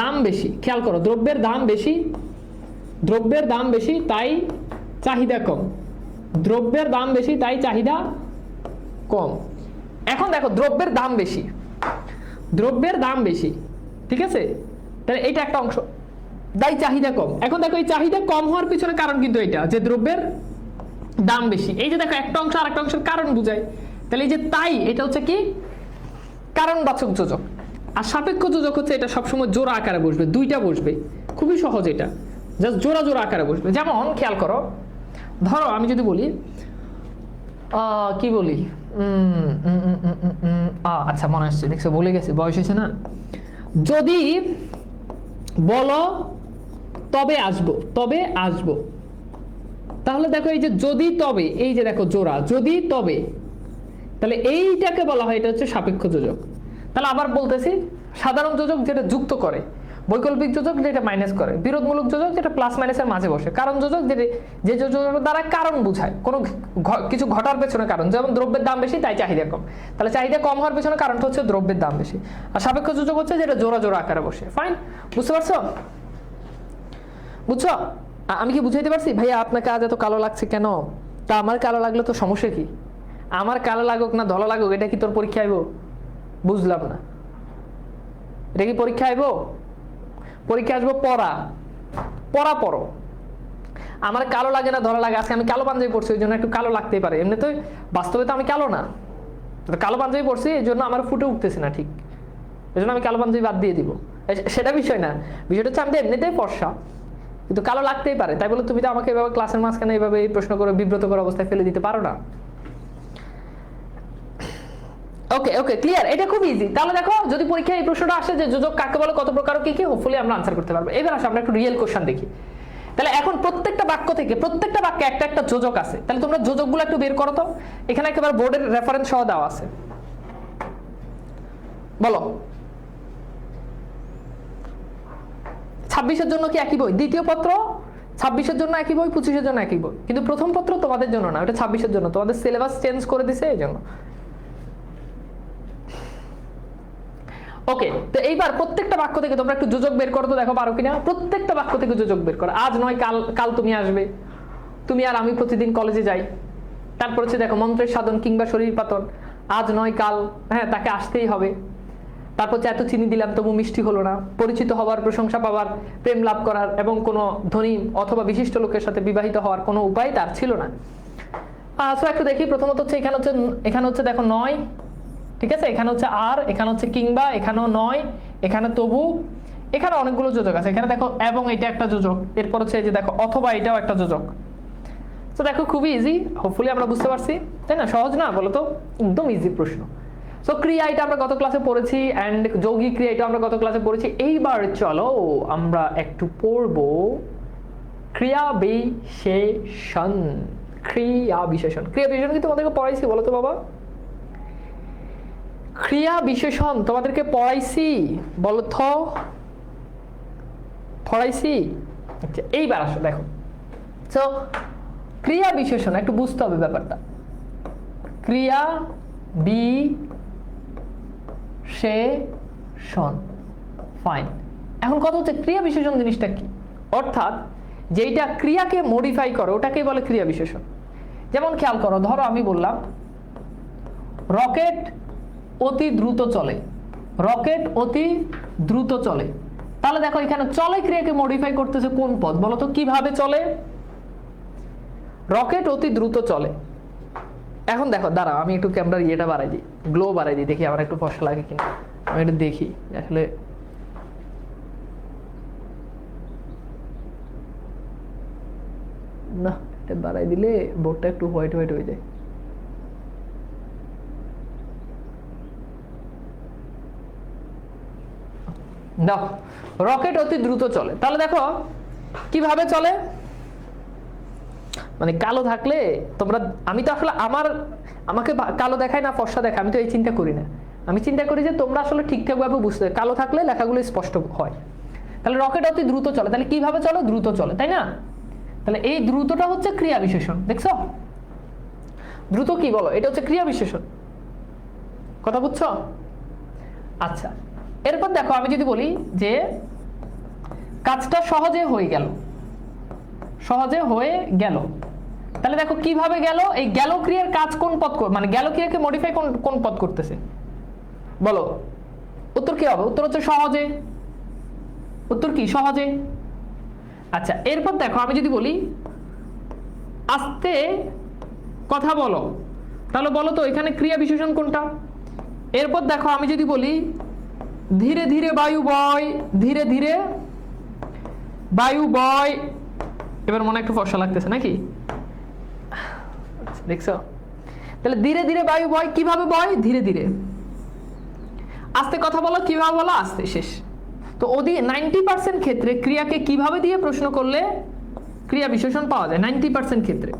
দাম বেশি, খেয়াল করো দ্রব্যের দাম বেশি তাই চাহিদা কম, দ্রব্যের দাম বেশি তাই চাহিদা কম। এখন দেখো দ্রব্যের দাম বেশি, ঠিক আছে? তাহলে এইটা একটা অংশ, তাই চাহিদা কম। এখন দেখো এই চাহিদা কম হওয়ার পিছনে কারণ কিন্তু এটা যে দ্রব্যের দাম বেশি, এই যে দেখো একটা অংশ আর একটা অংশের কারণ বুঝায়, তাহলে এই যে তাই এটা হচ্ছে কি কারণবাচক যোজক। আর সাপেক্ষ যোজক হচ্ছে এটা সবসময় জোড়া আকারে বসবে, দুইটা বসবে, খুবই সহজ, এটা জাস্ট জোড়া আকারে বসবে। যেমন খেয়াল করো, ধরো আমি যদি বলি কি বলি, আচ্ছা মনে আসছে, দেখছো বলে গেছে, বয়স হয়েছে না। যদি বলো তবে আসবো, তাহলে দেখো এই যে যদি তবে, এই যে দেখো জোড়া যদি তবে, তাহলে এইটাকে বলা হয় এটা হচ্ছে সাপেক্ষ যোজক। তাহলে আবার বলতেছি, সাধারণ যোজক যেটা যুক্ত করে, বৈকল্পিক যোজক যেটা মাইনাস করে, বিরোধমূলক যোজক যেটা প্লাস মাইনাসের মাঝে বসে, কারণ যোজক যে যোজকের দ্বারা কারণ বোঝায়, কোনো কিছু ঘটার পেছনে কারণ। যেমন দ্রব্যের দাম বেশি তাই চাহিদা কম, তাহলে চাহিদা কম হওয়ার পেছনে কারণটা হচ্ছে দ্রব্যের দাম বেশি। আর সাপেক্ষ যোজক হচ্ছে যেটা জোড়া আকারে বসে। ফাইন, বুঝতে পারছো? বুঝছো? আমি কি বুঝাইতে পারছি? ভাইয়া আপনাকে আজ এত কালো লাগছে কেন? তা আমার কালো লাগলে তো সমস্যা কি? আমার কালো লাগুক না ধলা লাগুক, এটা কি তোর পরীক্ষা আইব? বুঝলাম না, এটা কি পরীক্ষা আইব? পরীক্ষা আসবো পড়ো। আমার কালো লাগে না ধরা লাগে, আজকে আমি কালো পাঞ্জাবি পড়ছি ওই জন্য একটু কালো লাগতেই পারে, এমনি তো বাস্তবে তো আমি কালো না, কালো পাঞ্জাবি পড়ছি এই জন্য আমার ফুটে উঠতেছে না ঠিক, এই জন্য আমি কালো পাঞ্জাবি বাদ দিয়ে দিব, সেটা বিষয় না। বিষয়টা হচ্ছে আমি তো এমনিতেই ফর্সা, কিন্তু কালো লাগতেই পারে, তাই বলে তুমি তো আমাকে এভাবে ক্লাসের মাঝখানে এইভাবে এই প্রশ্ন করে বিব্রতকর অবস্থায় ফেলে দিতে পারো না। ওকে ক্লিয়ার, এটা খুব ইজি। তাহলে দেখো যদি পরীক্ষায় এই প্রশ্নটা আসে যে যোজক কাকে বলে, কত প্রকার, কি হোপফুলি আমরা আনসার করতে পারবো। এবার আসলে আমরা একটু রিয়েল কোশ্চেন দেখি। তাহলে এখন প্রত্যেকটা বাক্যে একটা যোজক আছে, তাহলে তোমরা যোজকগুলো একটু বের করো তো। এখানে একেবারে বোর্ডের রেফারেন্স সহ দেওয়া আছে, বলো 26-এর জন্য কি একই বই? দ্বিতীয় পত্র 26-এর জন্য একই বই, 25-এর জন্য একই বই, কিন্তু প্রথম পত্র তোমাদের জন্য না, ওটা 26-এর জন্য, তোমাদের সিলেবাস চেঞ্জ করে দিছে এই জন্য। ওকে, তো এইবার প্রত্যেকটা বাক্য থেকে তোমরা একটু যোজক বের করো তো, দেখো পারো কিনা। প্রত্যেকটা বাক্য থেকে যোজক বের করো। আজ নয় কাল তুমি আসবে, তুমি আর আমি প্রতিদিন কলেজে যাই। তারপর হচ্ছে দেখো মন্ত্রের সাধন কিংবা শরীর পাতন, আজ নয় কাল, হ্যাঁ তাকে আসতেই হবে। তারপর হচ্ছে এত চিনি দিলাম তবু মিষ্টি হলো না, পরিচিত হওয়ার, প্রশংসা পাওয়ার, প্রেম লাভ করার এবং কোনো ধনী অথবা বিশিষ্ট লোকের সাথে বিবাহিত হওয়ার কোনো উপায় তার ছিল না। সো একটু দেখি, প্রথমত হচ্ছে এখানে হচ্ছে দেখো নয়, ঠিক আছে, এখানে হচ্ছে আর, এখানে হচ্ছে কিংবা, এখানেও নয়, এখানে তবু, এখানে অনেকগুলো যোজক আছে। এখানে দেখো এবং এটা একটা যোজক, এরপর হচ্ছে এই যে দেখো অথবা এটাও একটা যোজক। তো দেখো খুবই ইজি, হোপফুলি আমরা বুঝতে পারছি, তাই না? সহজ না বলো তো? একদম ইজি প্রশ্ন। সো ক্রিয়া এটা আমরা গত ক্লাসে পড়েছি, অ্যান্ড যৌগিক ক্রিয়া এটা আমরা গত ক্লাসে পড়েছি। এইবার চলো আমরা একটু পড়বো ক্রিয়া বিশেষণ। ক্রিয়া বিশেষণ। ক্রিয়া বিশেষণ কি তোমাদেরকে পড়াইছি বলো তো বাবা? ক্রিয়া বিশেষণ তোমাদেরকে পড়াইছি বলো তো? পড়াইছি? আচ্ছা এইবার আসো দেখো, তো ক্রিয়া বিশেষণ একটু বুঝতে হবে ব্যাপারটা। ক্রিয়া বিশেষণ, ফাইন। এখন কথা হচ্ছে ক্রিয়া বিশেষণ জিনিসটা কি, অর্থাৎ যেইটা ক্রিয়াকে মডিফাই করে ওটাকেই বলে ক্রিয়া বিশেষণ। যেমন খেয়াল করো, ধরো আমি বললাম রকেট অতি দ্রুত চলে, রকেট অতি দ্রুত চলে, তাহলে দেখো এখানে চলে ক্রিয়াকে মডিফাই করতেছে কোন পদ বলো তো? কিভাবে চলে? রকেট অতি দ্রুত চলে। এখন দেখো দাঁড়াও, আমি একটু ক্যামেরার ইয়েটা বাড়াই দিই, গ্লো বাড়াই দিই, দেখি আমার একটু ফসা লাগে কিনা। আমি একটু দেখি আসলে না, এটা বাড়াই দিলে বোর্ডটা একটু হোয়াইট হোয়াইট হয়ে যায়। দাও, রকেট অতি দ্রুত চলে, তাহলে দেখো কিভাবে চলে। মানে কালো থাকলে তোমরা, আমি তো আসলে আমাকে কালো দেখায় না ফর্সা দেখায়, আমি তো এই চিন্তা করি না। আমি চিন্তা করি যে তোমরা আসলে ঠিকঠাক ভাবে বুঝতে, কালো থাকলে লেখাগুলো স্পষ্ট হয়। তাহলে রকেট অতি দ্রুত চলে, তাহলে কিভাবে চলে? দ্রুত চলে, তাই না? তাহলে এই দ্রুতটা হচ্ছে ক্রিয়া বিশেষণ, দেখছো? দ্রুত কি বলো? এটা হচ্ছে ক্রিয়া বিশেষণ, কথা বুঝছো? আচ্ছা, এরপর দেখো আমি যদি বলি যে কাজটা সহজে হয়ে গেল, সহজে হয়ে গেল, তাহলে দেখো কিভাবে গেল। এই গেল ক্রিয়ার কাজ কোন পদ, মানে গেল ক্রিয়াকে মডিফাই কোন পদ করতেছে বলো? উত্তর কি হবে? উত্তর হচ্ছে সহজে। উত্তর কি? সহজে। আচ্ছা, এরপর দেখো আমি যদি বলি আস্তে কথা বলো, তাহলে বলো তো এখানে ক্রিয়া বিশেষণ কোনটা? এরপর দেখো আমি যদি বলি ধীরে ধীরে বায়ু বয়, ধীরে ধীরে বায়ু বয়, এবার মনে একটু ফর্সা লাগতেছে নাকি? দেখছো? তাহলে ধীরে ধীরে বায়ু বয়, কিভাবে বয়? ধীরে ধীরে। আস্তে কথা বলো, কিভাবে বলো? আস্তে। শেষ। তো ওদি 90% ক্ষেত্রে ক্রিয়াকে কিভাবে দিয়ে প্রশ্ন করলে ক্রিয়া বিশেষণ পাওয়া যায় 90% ক্ষেত্রে।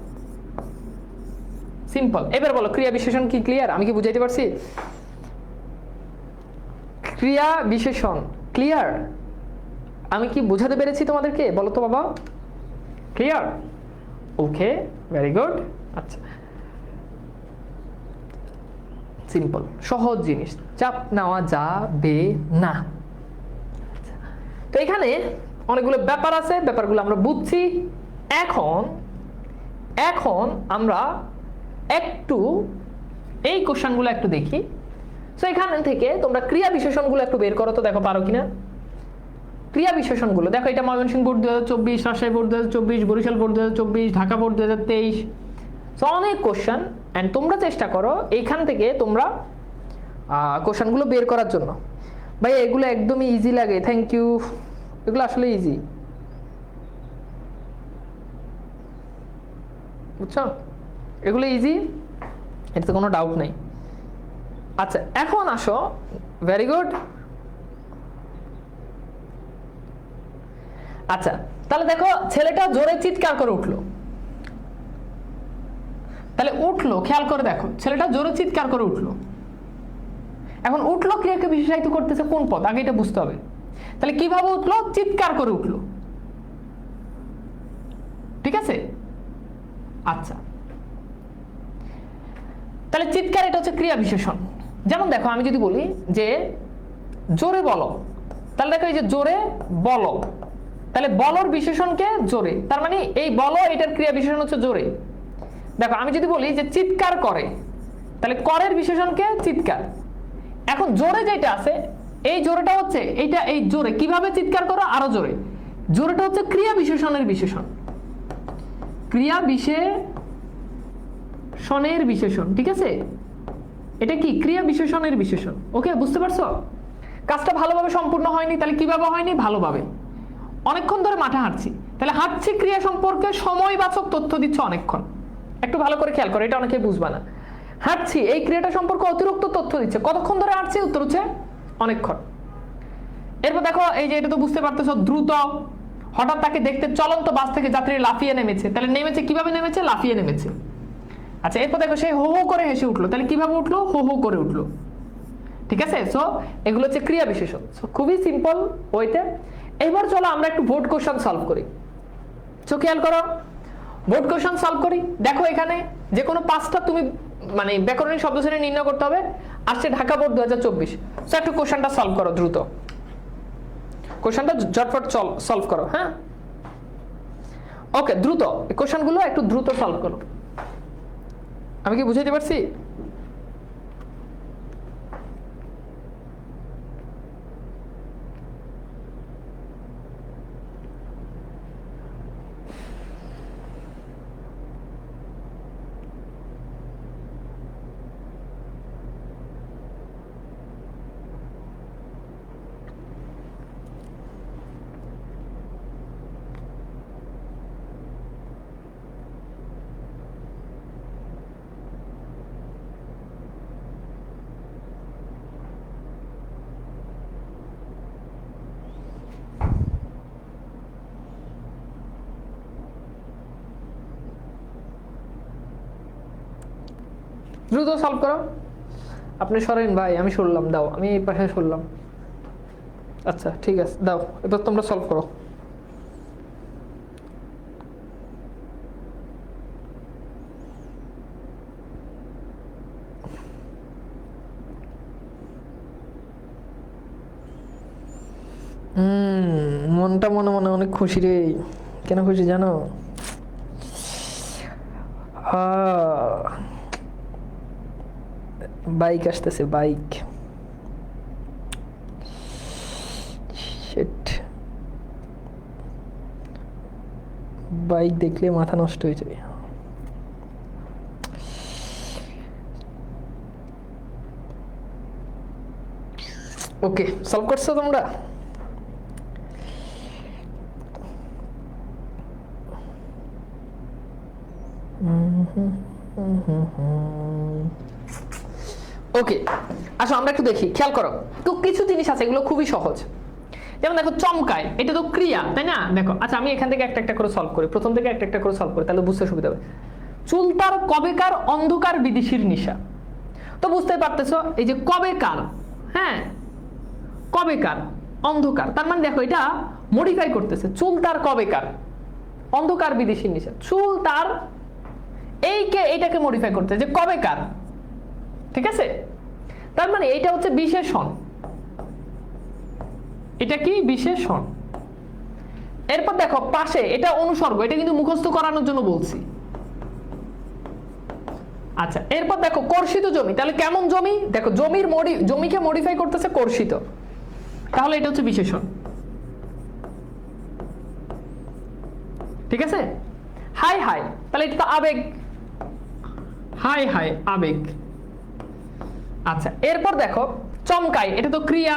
সিম্পল। এবার বলো ক্রিয়া বিশেষণ কি? ক্লিয়ার? আমি কি বুঝাইতে পারছি? ক্রিয়া বিশেষণ ক্লিয়ার? আমি কি বোঝাতে পেরেছি তোমাদেরকে বলো তো বাবা? ক্লিয়ার? ওকে, ভেরি গুড। আচ্ছা, সিম্পল, সহজ জিনিস, চাপ নেওয়া যাবে না। তো এখানে অনেকগুলো ব্যাপার আছে, ব্যাপারগুলো আমরা বুঝছি। এখন আমরা একটু এই কোশ্চেনগুলো একটু দেখি। সো এখান থেকে তোমরা ক্রিয়া বিশেষণগুলো একটু বের করো তো, দেখো পারো কিনা। ক্রিয়া বিশেষণগুলো দেখো, এটা Mymensingh board 2024, Rajshahi board 2024, Barishal board 2024, Dhaka board 2023। So অনেক কোশ্চেন, অ্যান্ড তোমরা চেষ্টা করো এইখান থেকে তোমরা কোশ্চেনগুলো বের করার জন্য। ভাই এগুলো একদমই ইজি লাগে, থ্যাংক ইউ। এগুলো আসলে ইজি, বুঝছো? এগুলো ইজি, এটাতে কোনো ডাউট নেই। আচ্ছা, এখন আসো, ভেরি গুড। আচ্ছা, তাহলে দেখো ছেলেটা জোরে চিৎকার করে উঠলো, তাহলে উঠলো, খেয়াল করে দেখো ছেলেটা জোরে চিৎকার করে উঠলো। এখন উঠলো ক্রিয়াকে বিশেষায়িত করতেছে কোন পদ? আগে এটা বুঝতে হবে। তাহলে কিভাবে উঠলো? চিৎকার করে উঠলো, ঠিক আছে? আচ্ছা, তাহলে চিৎকার এটা হচ্ছে ক্রিয়া বিশেষণ। যেমন দেখো আমি যদি বলি যে জোরে বলো, তাহলে দেখো এই যে জোরে বলো, তাহলে বলর বিশেষণকে জোরে, তার মানে এই বলো এটার ক্রিয়া বিশেষণ হচ্ছে জোরে। দেখো আমি যদি বলি যে চিৎকার করে, তাহলে করের বিশেষণকে চিৎকার। এখন জোরে যেটা আছে, এই জোরেটা হচ্ছে এইটা, এই জোরে কিভাবে চিৎকার করো? আরো জোরে। জোরেটা হচ্ছে ক্রিয়া বিশেষণের বিশেষণ, ক্রিয়া বিশেষণের বিশেষণ, ঠিক আছে? এটা কি? ক্রিয়া বিশেষণের বিশেষণ। ওকে, বুঝতে পারছো? কাজটা ভালোভাবে সম্পূর্ণ হয়নি, তাহলে কিভাবে হয়নি? ভালোভাবে। অনেকক্ষণ ধরে মাঠে হাঁটছি, তাহলে হাঁটছি ক্রিয়া সম্পর্কে সময়বাচক তথ্য দিচ্ছ অনেকক্ষণ। একটু ভালো করে খেয়াল করো, এটা অনেকে বুঝবা না। হাঁটছি এই ক্রিয়াটা সম্পর্কে অতিরিক্ত তথ্য দিচ্ছে। কতক্ষণ ধরে হাঁটছি? উত্তর হচ্ছে অনেকক্ষণ। এরপর দেখো এই যে এটা তো বুঝতে পারতেছো দ্রুত, হঠাৎ তাকে দেখতে চলন্ত বাস থেকে যাত্রী লাফিয়ে নেমেছে, তাহলে নেমেছে কিভাবে নেমেছে? লাফিয়ে নেমেছে। আচ্ছা, এরপর দেখো সে হো হো করে হেসে উঠলো, তাহলে কিভাবে উঠলো? হো হো করে উঠলো। ঠিক আছে, সো এগুলো হচ্ছে ক্রিয়া বিশেষণ। সো খুবই সিম্পল ওইতে। এবার চলো আমরা একটু বোর্ড কোশ্চেন সলভ করি। সো খেয়াল করো, বোর্ড কোশ্চেন সলভ করি। দেখো এখানে যে কোনো 5টা তুমি মানে ব্যাকরণিক শব্দ শ্রেণী নির্ণয় করতে হবে। আসছে ঢাকা বোর্ড 2024। সো একটু কোশ্চেনটা সলভ করো দ্রুত, কোশ্চেনটা ঝটফট সলভ করো। হ্যাঁ, ওকে, দ্রুত এই কোশ্চেনগুলো একটু দ্রুত সলভ করো। আমি কি বুঝাইতে পারছি? দ্রুত সলভ করো। আপনি সরেন ভাই, আমি শুনলাম, দাও, আমি এই পাশে শুনলাম। আচ্ছা ঠিক আছে, দাও, এবার তোমরা সলভ করো। মনটা মনে মনে অনেক খুশি রে। কেন খুশি জানো? বাইক আসতেছে, বাইক। শিট, বাইক দেখলে মাথা নষ্ট হয়ে যায়। ওকে, সলভ করছো তোমরা? ওকে, আসো আমরা একটু দেখি, খেয়াল করো। তো কিছু জিনিস আছে এগুলো খুবই সহজ। যেমন দেখো চমকায়, এটা তো ক্রিয়া, তাই না? দেখো, আচ্ছা আমি এখান থেকে একটা একটা করে সলভ করি, প্রথম থেকে একটা একটা করে সলভ করি, তাহলে বুঝতে সুবিধা হবে। চুলতার কবেকার অন্ধকার বিদেশির নিশা। তো বুঝতে পারতেছো, এই যে কবেকার, হ্যাঁ কবেকার অন্ধকার, তার মানে দেখো এটা মডিফাই করতেছে। চুলতার কবেকার অন্ধকার বিদেশির নিশা, চুলতার এইটাকে মডিফাই করতে যে কবেকার। ঠিক আছে, তার মানে এটা হচ্ছে বিশেষণ। এটা কি বিশেষণ? এরপর দেখো পাশে এটা অনুসর্গ, এটা কিন্তু মুখস্থ করানোর জন্য বলছি। আচ্ছা, এরপর দেখো কর্ষিত জমি, তাহলে কেমন জমি? দেখো জমিকে মডিফাই করতেছে কর্ষিত, তাহলে এটা হচ্ছে বিশেষণ। ঠিক আছে, হাই হাই, তাহলে এটা তো আবেগ, হাই হাই আবেগ। আচ্ছা, এরপর দেখো চমকায়, এটা তো ক্রিয়া,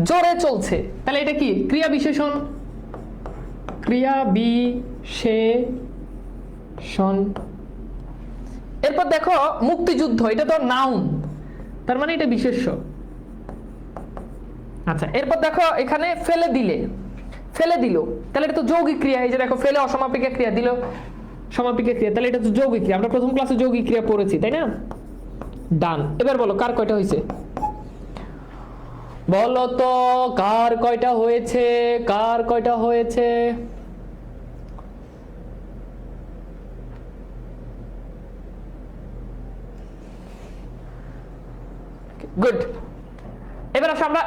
জোরে চলছে, তাহলে এটা কি? ক্রিয়া বিশেষণ, ক্রিয়া বিশেষণ। এরপর দেখো মুক্তিযুদ্ধ, এটা তো নাউন, তার মানে এটা বিশেষ্য। আচ্ছা, এরপর দেখো এখানে ফেলে দিলে, ফেলে দিল, তাহলে এটা তো যৌগিক ক্রিয়া। এই যে দেখো ফেলে অসমাপিকা ক্রিয়া, দিল সমাপিকা ক্রিয়া, তাহলে এটা তো যৌগিক ক্রিয়া। আমরা প্রথম ক্লাসে যৌগিক ক্রিয়া পড়েছি, তাই না? ডান। এবার বলো কার কয়টা হয়েছে? বলো তো কার কয়টা হয়েছে, কার কয়টা হয়েছে? গুড। এবার আসো আমরা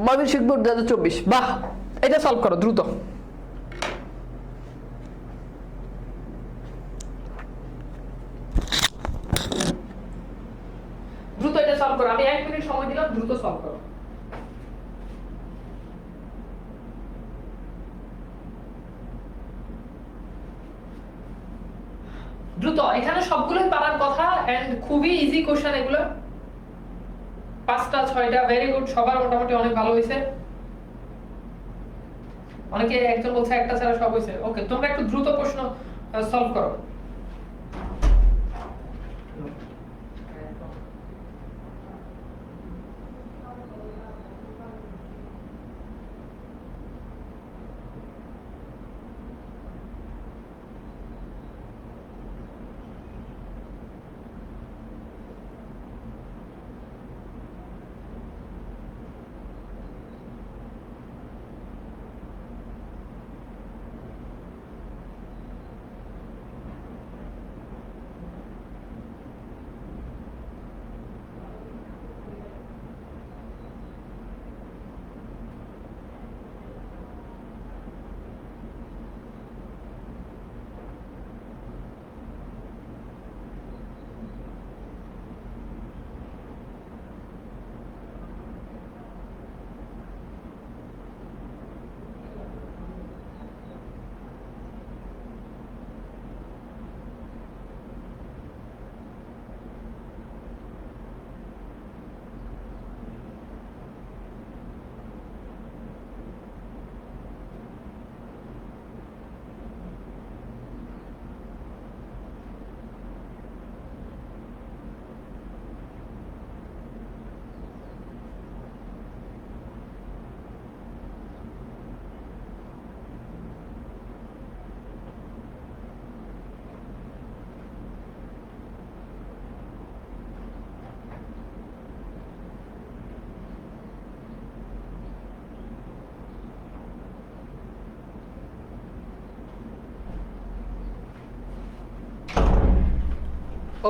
ময়মনসিংহ বোর্ড 2024। বাহ, এটা সলভ করো দ্রুত। দ্রুত এটা সলভ করো, আমি 1 মিনিট সময় দিলাম, দ্রুত সলভ করো। দ্রুত, এখানে সবগুলোই পারার কথা এন্ড খুবই ইজি কোশ্চেন এগুলো। 5টা 6টা ভেরি গুড, সবার মোটামুটি অনেক ভালো হয়েছে। অনেকে একজন বলছে একটা ছাড়া সব হয়েছে। ওকে, তোমরা একটু দ্রুত প্রশ্ন সলভ করো।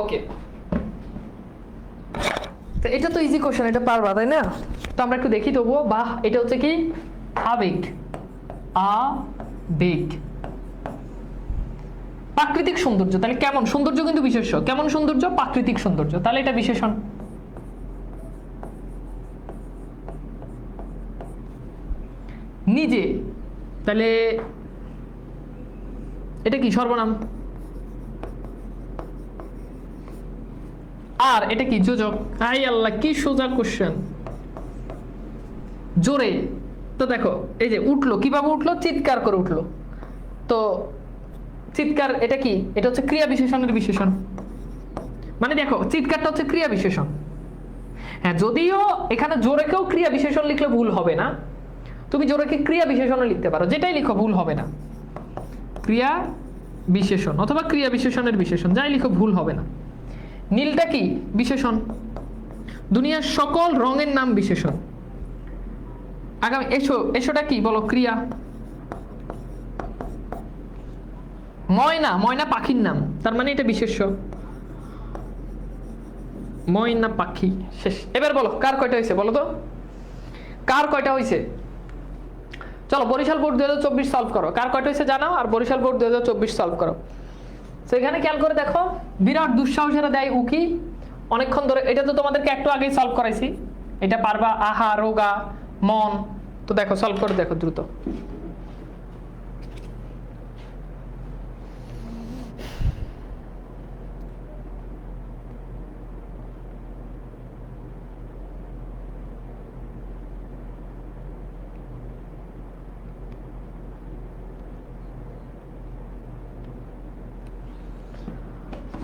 ওকে, তো এটা তো ইজি কোশ্চেন, এটা পারবা তাই না? তো আমরা একটু দেখি তবুও। বাহ, এটা হচ্ছে কি আবেগ, আবেগ, প্রাকৃতিক সৌন্দর্য। তাহলে কেমন সৌন্দর্য কিন্তু বিশেষ্য, কেমন সৌন্দর্য? প্রাকৃতিক সৌন্দর্য, তাহলে এটা বিশেষণ। নিজে, তাহলে এটা কি সর্বনাম। আর এটা কি যোজক। আই আল্লাহ, কি সোজা কোশ্চেন। জোরে, তো দেখো এই যে উঠলো, কিভাবে উঠলো? চিৎকার করে উঠলো। তো চিৎকার এটা কি? এটা হচ্ছে ক্রিয়া বিশেষণের বিশেষণ। মানে দেখো চিৎকারটা হচ্ছে ক্রিয়া বিশেষণ। হ্যাঁ, যদিও এখানে জোরেকেও ক্রিয়া বিশেষণ লিখলে ভুল হবে না। তুমি জোরেকে ক্রিয়া বিশেষণও লিখতে পারো, যেটাই লিখো ভুল হবে না। ক্রিয়া বিশেষণ অথবা ক্রিয়া বিশেষণের বিশেষণ, যাই লিখো ভুল হবে না। নীলটা কি? বিশেষণ। দুনিয়ার সকল রঙের নাম বিশেষণ। আগামী এসো, এসোটা কি বলো? ক্রিয়া। ময়না, ময়না পাখির নাম, তার মানে এটা বিশেষ্য। ময়না পাখি, শেষ। এবার বলো কার কয়টা হয়েছে বলো তো, কার কয়টা হয়েছে? চলো বরিশাল বোর্ড 2024 সলভ করো। কার কয়টা হয়েছে জানাও, আর বরিশাল বোর্ড 2024 সলভ করো। তো এখানে খেয়াল করে দেখো, বিরাট দুঃসাহসেরা দেয় উকি অনেকক্ষণ ধরে। এটা তো তোমাদেরকে একটু আগেই সলভ করাইছি, এটা পারবা। আহা, রোগা, মন। তো দেখো সলভ করে দেখো দ্রুত।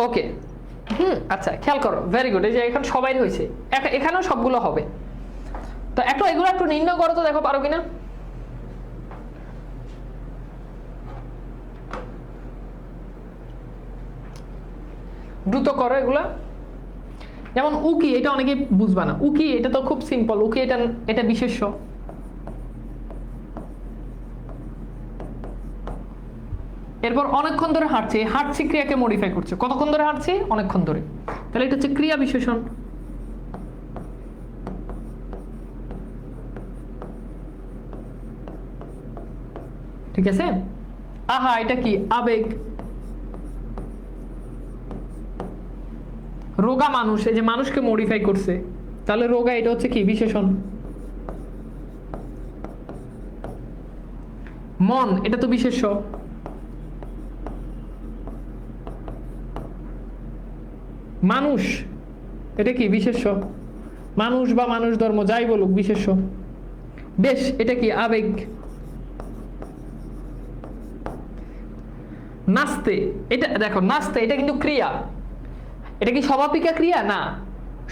ওকে, আচ্ছা খেয়াল করো, ভেরি গুড। এই যে এখন সবাই হয়েছে, এখানেও সবগুলো হবে। তো একটু এগুলো একটু নির্ণয় করো তো, দেখো পারো কিনা। দ্রুত করো এগুলা। যেমন উকি, এটা অনেকে বুঝবা না। উকি এটা তো খুব সিম্পল। উকি এটা, এটা বিশেষ্য। এরপর অনেকক্ষণ ধরে হাঁটছে, হাঁটছি ক্রিয়াকে মডিফাই করছে। কতক্ষণ ধরে হাঁটছি? অনেকক্ষণ ধরে। তাহলে এটা হচ্ছে ক্রিয়া বিশেষণ। ঠিক আছে। আহা, এটা কি? আবেগ। রোগা মানুষ, এই যে মানুষকে মডিফাই করছে, তাহলে রোগা এটা হচ্ছে কি? বিশেষণ। মন, এটা তো বিশেষ্য। মানুষ, এটা কি? বিশেষ্য। মানুষ বা মানুষ ধর্ম যাই বলুক, বিশেষ্য। বেশ, এটা কি? আবেগ। নাচতে, এটা দেখো নাচতে, এটা কিন্তু ক্রিয়া। এটা কি সমাপিকা ক্রিয়া? না,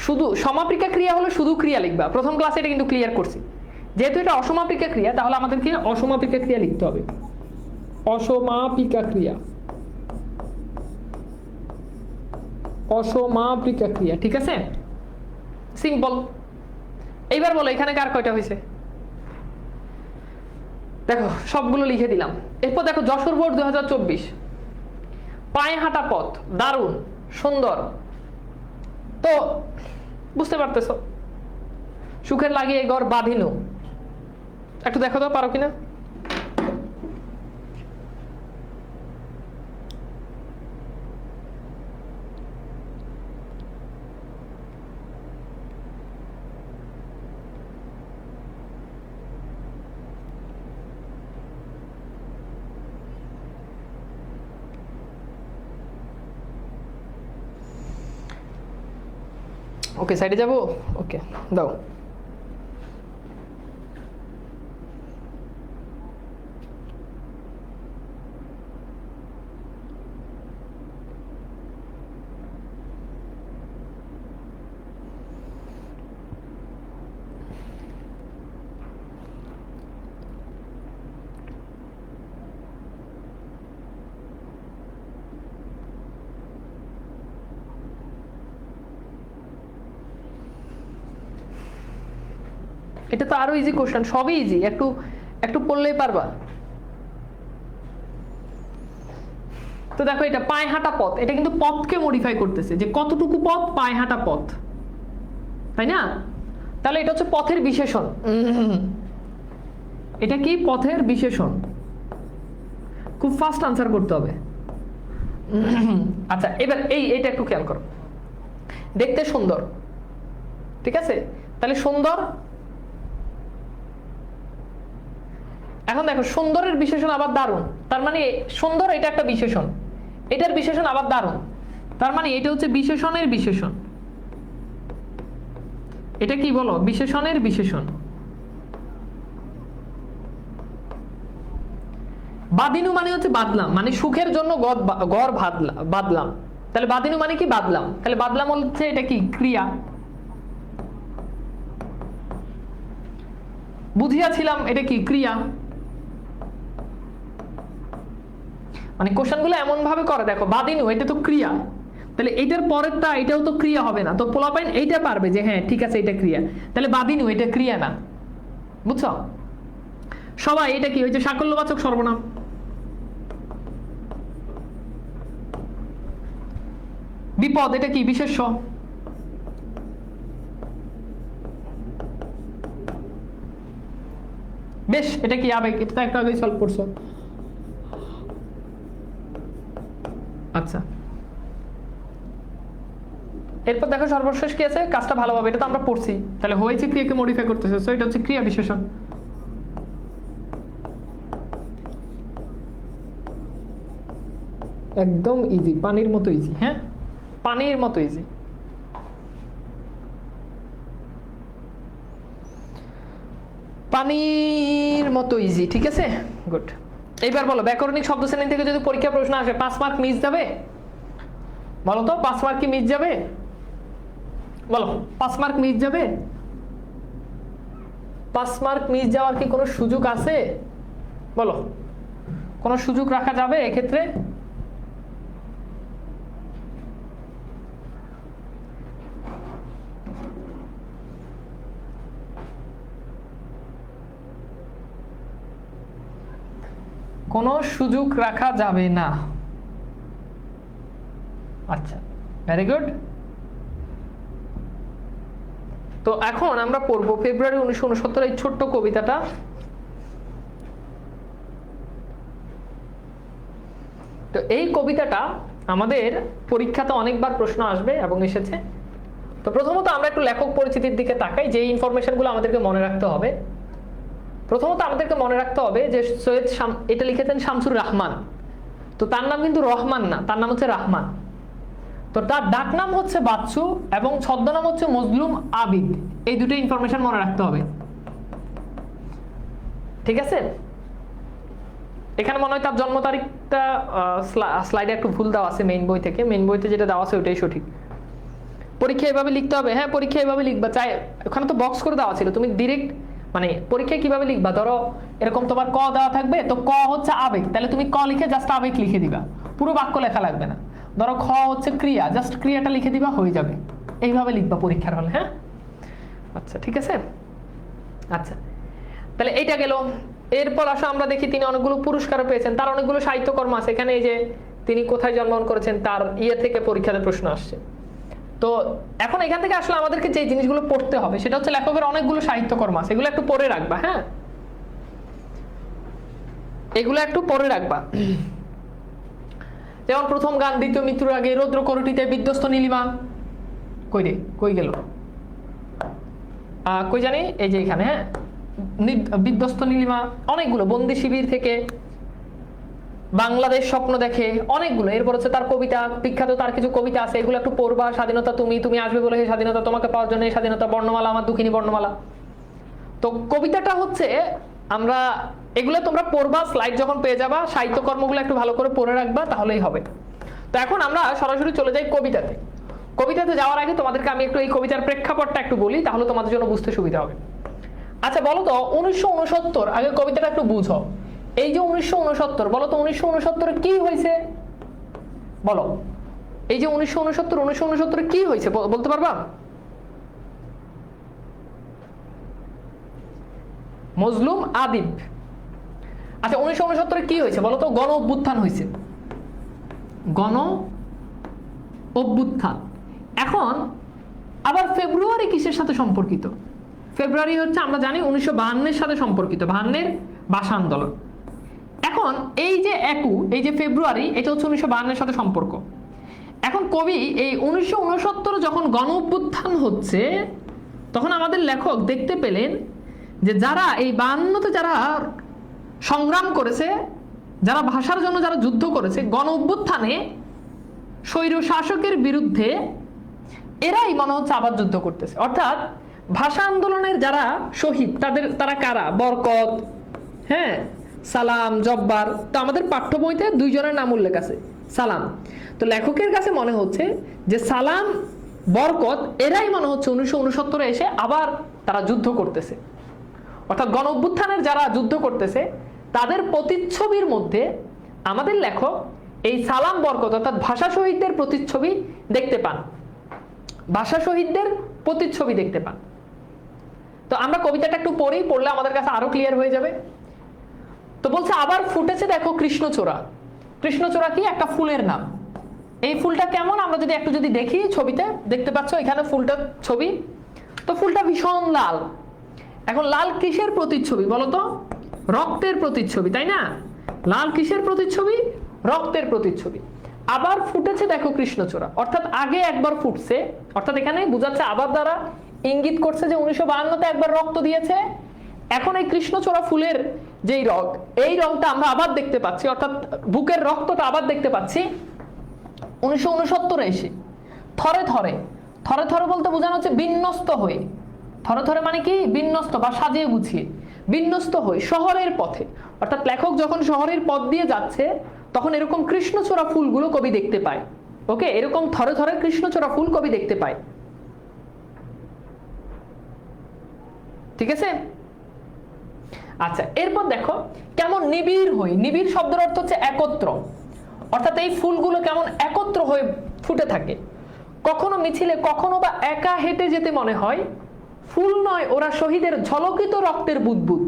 শুধু সমাপিকা ক্রিয়া হলে শুধু ক্রিয়া লিখবা। প্রথম ক্লাসে এটা কিন্তু ক্লিয়ার করছি। যেহেতু এটা অসমাপিকা ক্রিয়া, তাহলে আমাদেরকে অসমাপিকা ক্রিয়া লিখতে হবে। অসমাপিকা ক্রিয়া, অসমাপিকা ক্রিয়া। ঠিক আছে, সিম্পল। এইবার বলো এখানে কার কয়টা হয়েছে? দেখো সবগুলো লিখে দিলাম। এরপর দেখো যশোর বোর্ড 2024, পায়ে হাঁটা পথ, দারুণ সুন্দর। তো বুঝতে পারতেছো, সুখের লাগিয়ে ঘর বাঁধিনু। একটু দেখো তো পারো কিনা। ওকে, সাইডে যাবো। ওকে, দাও। এটা তো আরো ইজি কোশ্চেন, সবই ইজি। একটু একটু পড়লেই পারবা। তো দেখো এটা পায়ে হাঁটা পথ, এটা কিন্তু পথকে মডিফাই করতেছে, যে কতটুকু পথ, পায়ে হাঁটা পথ, তাই না? তাহলে এটা হচ্ছে পথের বিশেষণ। এটা কি? পথের বিশেষণ। খুব ফাস্ট আনসার করতে হবে। আচ্ছা, এবার এইটা একটু খেয়াল করো, দেখতে সুন্দর, ঠিক আছে? তাহলে সুন্দর, এখন দেখো সুন্দরের বিশেষণ আবার দারুণ, তার মানে সুন্দর এটা একটা বিশেষণ, এটার বিশেষণ আবার দারুণ, তার মানে এটা হচ্ছে বিশেষণের বিশেষণ। এটা কি বলো? বিশেষণের বিশেষণ। বাদিনু মানে হচ্ছে বাদলাম, মানে সুখের জন্য গড় বাদলাম, তাহলে বাদিনু মানে কি? বাদলাম। তাহলে বাদলাম হচ্ছে এটা কি? ক্রিয়া। বুঝিয়াছিলাম, এটা কি? ক্রিয়া। মানে কোশ্চেনগুলো এমন ভাবে করে, দেখো বাদিনু এটা তো ক্রিয়া, তাহলে এইটার পরেরটা এটাও তো ক্রিয়া হবে না, তো পোলাপাইন এইটা পারবে যে হ্যাঁ ঠিক আছে এটা ক্রিয়া, তাহলে বাদিনু এটা ক্রিয়া না, বুঝছো সবাই? এটা কি? হয়েছে সাকল্যবাচক সর্বনাম। বিপদ এটা কি? বিশেষ্য। বেশ এটা কি? আবেগ। এটা তো একটা আগেই সলভ করছো। আচ্ছা, এরপর দেখো সর্বশেষ কি আছে? কাজটা ভালোভাবে, এটা তো আমরা পড়ছি, তাহলে হয়েছে ক্রিয়াকে মডিফাই করতেছে, সো এটা হচ্ছে ক্রিয়া বিশেষণ। একদম ইজি, পানির মতো ইজি। হ্যাঁ, পানির মতো ইজি। পানির মতো ইজি, ঠিক আছে, গুড। এইবার বলো, ব্যাকরণিক শব্দ শ্রেণী থেকে যদি পরীক্ষা প্রশ্ন আসে 5 মার্ক মিস যাবে? বলো তো, 5 মার্ক কি মিস যাবে? বলো, 5 মার্ক মিস যাবে? 5 মার্ক মিস যাওয়ার কি কোনো সুযোগ আছে? বলো, কোনো সুযোগ রাখা যাবে এক্ষেত্রে? কোনো সুযোগ রাখা যাবে না। আচ্ছা, ভেরি গুড। তো এখন আমরা পড়বো ফেব্রুয়ারি 1969 এই ছোট্ট কবিতাটা। তো এই কবিতাটা আমাদের পরীক্ষাতে অনেকবার প্রশ্ন আসবে এবং এসেছে। তো প্রথমত আমরা একটু লেখক পরিচিতির দিকে তাকাই, যে ইনফরমেশনগুলো আমাদেরকে মনে রাখতে হবে। প্রথমত আমাদেরকে মনে রাখতে হবে যে সৈয়দ এটা লিখেছেন শামসুর রাহমান, তো তার নাম কিন্তু রহমান না, তার নাম হচ্ছে রাহমান। তো তার ডাক নাম হচ্ছে বাচ্চু এবং ছদ্মনাম হচ্ছে মজলুম আবিদ। এই দুটো ইনফরমেশন মনে রাখতে হবে, ঠিক আছে? এখানে মনে হয় তার জন্ম তারিখটা স্লাইডে একটু ভুল দেওয়া আছে, মেইন বই থেকে। মেইন বইতে যেটা দেওয়া আছে ওটাই সঠিক। পরীক্ষা এভাবে লিখতে হবে। হ্যাঁ, পরীক্ষা এভাবে লিখবা, চাই ওখানে তো বক্স করে দেওয়া ছিল, তুমি ডিরেক্ট মানে পরীক্ষায় কিভাবে লিখবা? ধরো এরকম তোমার ক দেওয়া থাকবে, তো ক হচ্ছে আবেগ, তাহলে তুমি ক লিখে জাস্ট আবেগ লিখে দিবা, পুরো বাক্য লেখা লাগবে না। ধরো খ হচ্ছে ক্রিয়া, জাস্ট ক্রিয়াটা লিখে দিবা, হয়ে যাবে। এইভাবে লিখবা পরীক্ষার হলে। হ্যাঁ, আচ্ছা ঠিক আছে। আচ্ছা, তাহলে এইটা গেল। এরপর আসো আমরা দেখি তিনি অনেকগুলো পুরস্কারও পেয়েছেন, তার অনেকগুলো সাহিত্যকর্ম আছে। এখানে এই যে তিনি কোথায় জন্মগ্রহণ করেছেন তার থেকে পরীক্ষাতে প্রশ্ন আসছে। তো এখন এখান থেকে আসলে আমাদেরকে যে জিনিসগুলো পড়তে হবে সেটা হচ্ছে লেখকের অনেকগুলো সাহিত্যকর্ম আছে, এগুলো একটু পড়ে রাখবা। হ্যাঁ, এগুলো একটু পড়ে রাখবা। যেমন প্রথম গান, দ্বিতীয় মৃত্যুর আগে, রৌদ্র করটিতে, বিধ্বস্ত নীলিমা, কই রে, কই গেল, কই জানি, এই যে এখানে। হ্যাঁ, বিধ্বস্ত নীলিমা, অনেকগুলো, বন্দি শিবির থেকে, বাংলাদেশ স্বপ্ন দেখে, অনেকগুলো। এরপর হচ্ছে তার কবিতা, বিখ্যাত তার কিছু কবিতা আছে, এগুলো একটু পড়বা। স্বাধীনতা তুমি, তুমি আসবে বলে সেই স্বাধীনতা, তোমাকে পাওয়ার জন্য এই স্বাধীনতা, বর্ণমালা, আমার দুঃখিনী বর্ণমালা। তো কবিতাটা হচ্ছে আমরা এগুলো তোমরা পড়বা, স্লাইড যখন পেয়ে যাবা, সাহিত্যকর্মগুলো একটু ভালো করে পড়ে রাখবা, তাহলেই হবে। তো এখন আমরা সরাসরি চলে যাই কবিতাতে। কবিতাতে যাওয়ার আগে তোমাদেরকে আমি একটু এই কবিতার প্রেক্ষাপটটা একটু বলি, তাহলে তোমাদের জন্য বুঝতে সুবিধা হবে। আচ্ছা বলো তো, 1969, আগে কবিতাটা একটু বুঝো। এই যে 1969, বলো তো 1969 কি হয়েছে? বলো, এই যে 1969 কি হয়েছে বলতে পারবা? মজলুম আদিব। আচ্ছা, 1969 কি হয়েছে বলো তো? গণ অভ্যুত্থান হয়েছে। গণ অভ্যুত্থান। এখন আবার ফেব্রুয়ারি কিসের সাথে সম্পর্কিত? ফেব্রুয়ারি হচ্ছে আমরা জানি 1952-এর সাথে সম্পর্কিত, 52-এর ভাষা আন্দোলন। এখন এই যে ফেব্রুয়ারি, এটা হচ্ছে 1952-এর সাথে সম্পর্ক। এখন কবি এই 1969 যখন গণ অভ্যুত্থান হচ্ছে, তখন আমাদের লেখক দেখতে পেলেন যে যারা এই 52-তে যারা সংগ্রাম করেছে, যারা ভাষার জন্য যারা যুদ্ধ করেছে, গণ অভ্যুত্থানে স্বৈর শাসকের বিরুদ্ধে এরাই মনে হচ্ছে আবার যুদ্ধ করতেছে। অর্থাৎ ভাষা আন্দোলনের যারা শহীদ তারা কারা? বরকত, হ্যাঁ, সালাম, জব্বার। তো আমাদের পাঠ্য বইতে 2 জনের নাম উল্লেখ আছে, সালাম। তো লেখকের কাছে মনে হচ্ছে যে সালাম, বরকত এরাই মনে হচ্ছে 1969 এসে আবার তারা যুদ্ধ করতেছে। অর্থাৎ গণ অভ্যুত্থানের যারা যুদ্ধ করতেছে তাদের প্রতিচ্ছবির মধ্যে আমাদের লেখক এই সালাম, বরকত অর্থাৎ ভাষা শহীদদের প্রতিচ্ছবি দেখতে পান, ভাষা শহীদদের প্রতিচ্ছবি দেখতে পান। তো আমরা কবিতাটা একটু পড়লে আমাদের কাছে আরো ক্লিয়ার হয়ে যাবে। তো বলছে আবার ফুটেছে দেখো কৃষ্ণচূড়া। কৃষ্ণচূড়া কি? একটা ফুলের নাম। এই ফুলটা কেমন আমরা যদি দেখি ছবিতে, দেখতে পাচ্ছ এখানে ফুলটার ছবি। তো ফুলটা ভীষণ লাল। এখন লাল কিসের প্রতিচ্ছবি বলো তো? রক্তের প্রতিচ্ছবি, তাই না? লাল কিসের প্রতিচ্ছবি? রক্তের প্রতিচ্ছবি। আবার ফুটেছে দেখো কৃষ্ণচূড়া, অর্থাৎ আগে একবার ফুটছে, অর্থাৎ এখানে বোঝাচ্ছে আবার দ্বারা ইঙ্গিত করছে যে 1952-তে একবার রক্ত দিয়েছে। এখন এই কৃষ্ণচূড়া ফুলের যেই রং, এই রংটা আমরা আবার দেখতে পাচ্ছি, অর্থাৎ বুকের রক্তটা আবার দেখতে পাচ্ছি 1969 এসে। থরে থরে, থরে থরে বলতে বোঝানো হচ্ছে বিন্যস্ত হয়ে। থরে থরে মানে কি? বিন্যস্ত বা সাজিয়ে গুছিয়ে, বিন্যস্ত হয়ে শহরের পথে। অর্থাৎ লেখক যখন শহরের পথ দিয়ে যাচ্ছে তখন এরকম কৃষ্ণচূড়া ফুলগুলো কবি দেখতে পায়। ওকে, এরকম থরে থরে কৃষ্ণচূড়া ফুল কবি দেখতে পায়। ঠিক আছে? আচ্ছা, এরপর দেখো কেমন নিবিড় হই। নিবিড় শব্দের অর্থ হচ্ছে একত্র, অর্থাৎ এই ফুলগুলো কেমন একত্র হয়ে ফুটে থাকে। কখনো মিছিলে, কখনো বা একা হেঁটে যেতে মনে হয় ফুল নয় ওরা শহীদের ঝলকিত রক্তের বুদবুদ।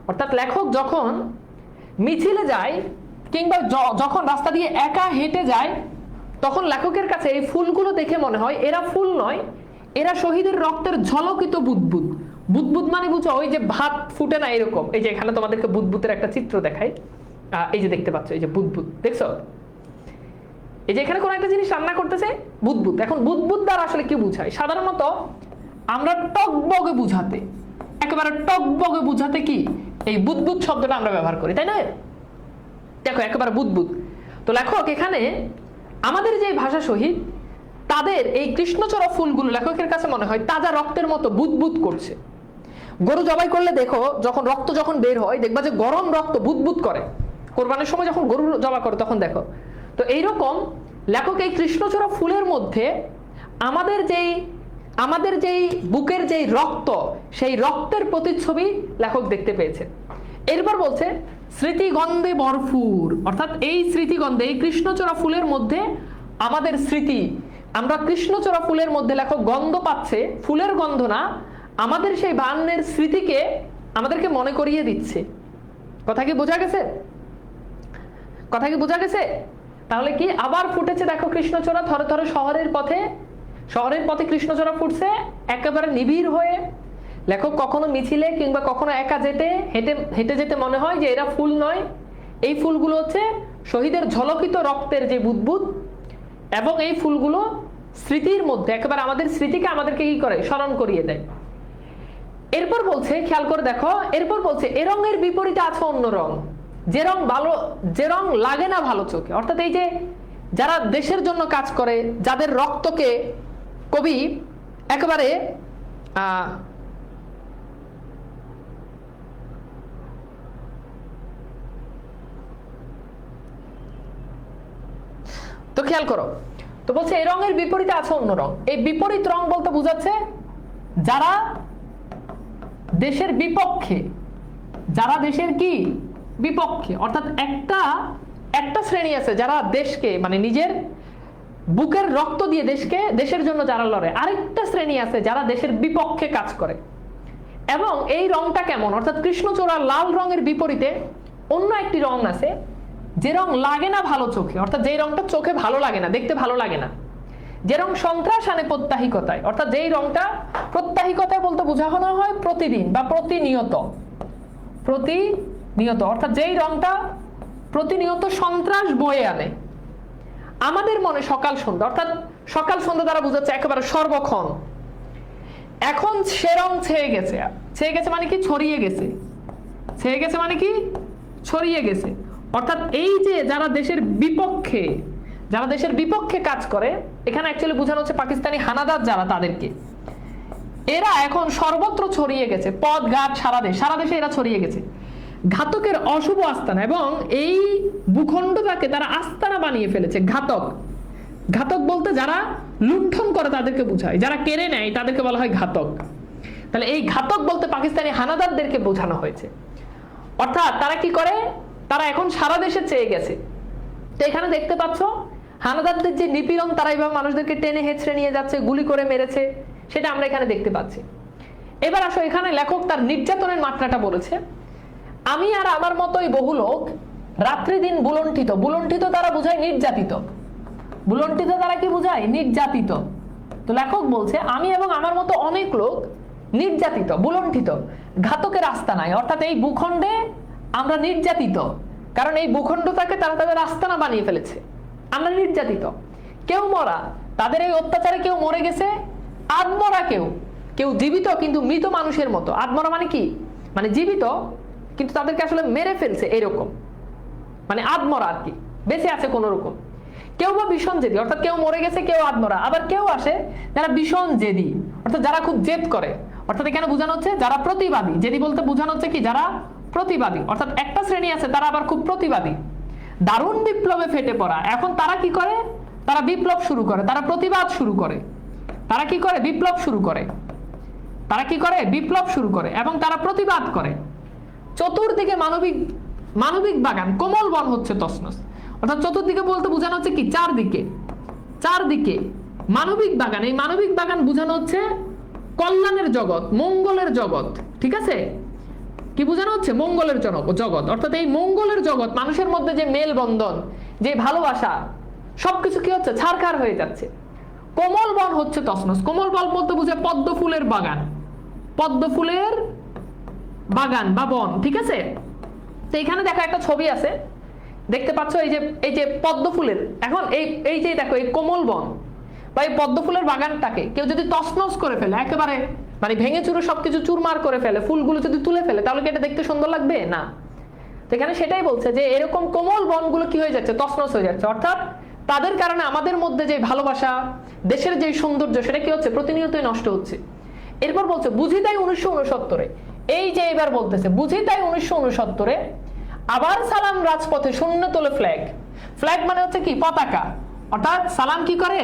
অর্থাৎ লেখক যখন মিছিলে যায় কিংবা যখন রাস্তা দিয়ে একা হেঁটে যায়, তখন লেখকের কাছে এই ফুলগুলো দেখে মনে হয় এরা ফুল নয়, এরা শহীদের রক্তের ঝলকিত বুদবুদ। বুদবুদ মানে বুঝো ওই যে ভাত ফুটে না এরকম। এই যে এখানে তোমাদেরকে বুদবুদের একটা চিত্র দেখাই, এই যে দেখতে পাচ্ছ, এই যে বুদবুদ দেখছো, এই যে এখানে কোন একটা জিনিস রান্না করতেছে, বুদবুদ। এখন বুদবুদ দ্বারা আসলে কি বুঝায়? সাধারণত আমরা টকবগে বুঝাতে, একেবারে টকবগে বুঝাতে কি এই বুদবুদ শব্দটা আমরা ব্যবহার করি, তাই না? দেখো একেবারে বুদবুদ। তো লেখক এখানে আমাদের যে ভাষা শহীদ তাদের এই কৃষ্ণচূড়া ফুলগুলো লেখকের কাছে মনে হয় তাজা রক্তের মতো বুদবুদ করছে। গরু জবাই করলে দেখো যখন রক্ত যখন বের হয় দেখবা যে গরম রক্ত বুদবুদ করে। কোরবানির সময় যখন গরু জবাই করে তখন দেখো। তো এইরকম লেখক এই কৃষ্ণচূড়া ফুলের মধ্যে আমাদের যেই বুকের যেই রক্ত, সেই রক্তের প্রতিচ্ছবি লেখক দেখতে পেয়েছে। এরপর বলছে স্মৃতিগন্ধে ভরপুর, অর্থাৎ এই স্মৃতিগন্ধে, এই কৃষ্ণচূড়া ফুলের মধ্যে আমাদের স্মৃতি, আমরা কৃষ্ণচূড়া ফুলের মধ্যে লেখক গন্ধ পাচ্ছে, ফুলের গন্ধ না, আমাদের সেই 52-এর স্মৃতিকে আমাদেরকে মনে করিয়ে দিচ্ছে। কথা কি বোঝা গেছে? কথা কি বোঝা গেছে? তাহলে কি আবার ফুটেছে দেখো কৃষ্ণচূড়া থরে থরে শহরের পথে। শহরের পথে কৃষ্ণচূড়া ফুটছে একেবারে নিবিড় হয়ে। লেখক কখনো মিছিলে কিংবা কখনো একা হেঁটে যেতে মনে হয় যে এরা ফুল নয়, এই ফুলগুলো হচ্ছে শহীদের ঝলকিত রক্তের যে বুদবুদ, এবং এই ফুলগুলো স্মৃতির মধ্যে একেবারে আমাদের স্মৃতিকে আমাদেরকে কি করে? স্মরণ করিয়ে দেয়। এরপর বলছে, খেয়াল করে দেখো, এরপর বলছে এ রঙের বিপরীতে আছে অন্য রং, যে রং লাগে না ভালো চোখে। অর্থাৎ এই যে যারা দেশের জন্য কাজ করে, যাদের রক্তকে কবি একেবারে তো খেয়াল করো, তো বলছে এই রঙের বিপরীতে আছে অন্য রং। এই বিপরীত রং বলতে বোঝাচ্ছে যারা দেশের বিপক্ষে, যারা দেশের কি বিপক্ষে। অর্থাৎ একটা শ্রেণী আছে যারা দেশকে মানে নিজের বুকের রক্ত দিয়ে দেশের জন্য যারা লড়ে, আরেকটা শ্রেণী আছে যারা দেশের বিপক্ষে কাজ করে। এবং এই রংটা কেমন? অর্থাৎ কৃষ্ণচূড়া লাল রঙের বিপরীতে অন্য একটি রং আছে, যে রং লাগে না ভালো চোখে, অর্থাৎ যে রংটা চোখে ভালো লাগে না, দেখতে ভালো লাগে না, যে রং সন্ত্রাস আনে প্রত্যাহিকতায়, অর্থাৎ যেই রংটা প্রত্যাহিকতায় বলতে বোঝানো হয় প্রতিদিন বা প্রতিনিয়ত, অর্থাৎ যেই রংটা প্রতিনিয়ত সন্ত্রাস বয়ে আনে আমাদের মনে সকাল সন্ধ্যা, অর্থাৎ সকাল সন্ধ্যা দ্বারা বোঝাচ্ছে একেবারে সর্বক্ষণ। এখন সে রং ছেয়ে গেছে মানে কি ছড়িয়ে গেছে, মানে কি ছড়িয়ে গেছে, অর্থাৎ এই যে যারা দেশের বিপক্ষে কাজ করে, এখানে অ্যাকচুয়ালি বোঝানো হচ্ছে পাকিস্তানি হানাদার যারা, তাদেরকে এরা এখন সর্বত্র ছড়িয়ে গেছে, পথ ঘাট সারা দেশে এরা ছড়িয়ে গেছে ঘাতকের অশুভ আস্তানা, এবং এই ভূখণ্ডটাকে তারা আস্তানা বানিয়ে ফেলেছে। ঘাতক বলতে যারা লুণ্ঠন করে তাদেরকে বোঝায়, যারা কেড়ে নেয় তাদেরকে বলা হয় ঘাতক। তাহলে এই ঘাতক বলতে পাকিস্তানি হানাদারদেরকে বোঝানো হয়েছে। অর্থাৎ তারা কি করে, তারা এখন সারা দেশে চেয়ে গেছে। তো এখানে দেখতে পাচ্ছ হানাদারদের যে নিপীড়ন, তারা এইভাবে মানুষদেরকে টেনে হেঁচড়ে নিয়ে যাচ্ছে, গুলি করে মেরেছে, সেটা আমরা এখানে দেখতে পাচ্ছি। এবার আসো, এখানে লেখক তার নির্যাতনের মাত্রাটা বলেছে। আমি আর আমার মতোই বহু লোক রাত্রি দিন বুলণ্ঠিত তারা বোঝায় নির্যাতিত, তারা কি বোঝায় নির্যাতিত। তো লেখক বলছে আমি এবং আমার মতো অনেক লোক নির্যাতিত, বুলণ্ঠিত ঘাতকের আস্তানায়, অর্থাৎ এই ভূখণ্ডে আমরা নির্যাতিত, কারণ এই ভূখণ্ডটাকে তারা তাদের আস্তানা বানিয়ে ফেলেছে। আমরা নির্যাতিত, কেউ মরা, তাদের এই অত্যাচারে কেউ মরে গেছে, আধমরা কেউ জীবিত কিন্তু মৃত মানুষের মতো। আধমরা মানে কি, মানে জীবিত কিন্তু তাদেরকে আসলে মেরে ফেলছে, এরকম মানে আধমরা আর কি, বেঁচে আছে কোন রকম। কেউ বা ভীষণ জেদি, অর্থাৎ কেউ মরে গেছে, কেউ আধমরা। আবার কেউ আসে যারা ভীষণ জেদি, অর্থাৎ যারা খুব জেদ করে, অর্থাৎ এখানে বোঝানো হচ্ছে যারা প্রতিবাদী। জেদি বলতে বোঝানো হচ্ছে কি, যারা প্রতিবাদী, অর্থাৎ একটা শ্রেণী আছে তারা আবার খুব প্রতিবাদী, দারুণ বিপ্লবে ফেটে পড়া। এখন তারা কি করে, তারা বিপ্লব শুরু করে, তারা প্রতিবাদ শুরু করে, তারা কি করে বিপ্লব শুরু করে এবং তারা প্রতিবাদ করে। চতুর্দিকে মানবিক বাগান, কোমল বন হচ্ছে তছনছ, অর্থাৎ চতুর্দিকে বলতে বোঝানো হচ্ছে কি, চারদিকে মানবিক বাগান। এই মানবিক বাগান বোঝানো হচ্ছে কল্যাণের জগৎ, মঙ্গলের জগৎ, ঠিক আছে? কি বোঝানো হচ্ছে, মঙ্গলের জগৎ, অর্থাৎ এই মঙ্গলের জগৎ, মানুষের মধ্যে যে মেলবন্ধন, যে ভালোবাসা, সবকিছু কি হচ্ছে, ছারখার হয়ে যাচ্ছে। কোমল বন হচ্ছে তছনছ। কোমল বন বলতে বুঝে পদ্ম ফুলের বাগান বা বন, ঠিক আছে? তো এখানে দেখো একটা ছবি আছে, দেখতে পাচ্ছ এই যে পদ্ম ফুলের, এখন এই যে দেখো এই কোমল বন বা এই পদ্ম ফুলের বাগানটাকে কেউ যদি তছনছ করে ফেলে, একেবারে মানে ভেঙে চুরে সবকিছু চুরমার করে ফেলে, ফুলগুলো যদি তুলে ফেলে, তাহলে কি এটা দেখতে সুন্দর লাগবে? না। তো এখানে সেটাই বলছে যে এরকম কোমল বনগুলো কি হয়ে যাচ্ছে, তছনছ হয়ে যাচ্ছে, অর্থাৎ তাদের কারণে আমাদের মধ্যে যে ভালোবাসা, দেশের যে সৌন্দর্য, সেটা কি হচ্ছে, প্রতিনিয়তই নষ্ট হচ্ছে। এরপর বলছে বুঝি তাই 1969, এই যে এবার বলতেছে বুঝি তাই 1969 আবার সালাম রাজপথে শূন্য তোলে ফ্ল্যাগ মানে হচ্ছে কি, পতাকা। অর্থাৎ সালাম কি করে,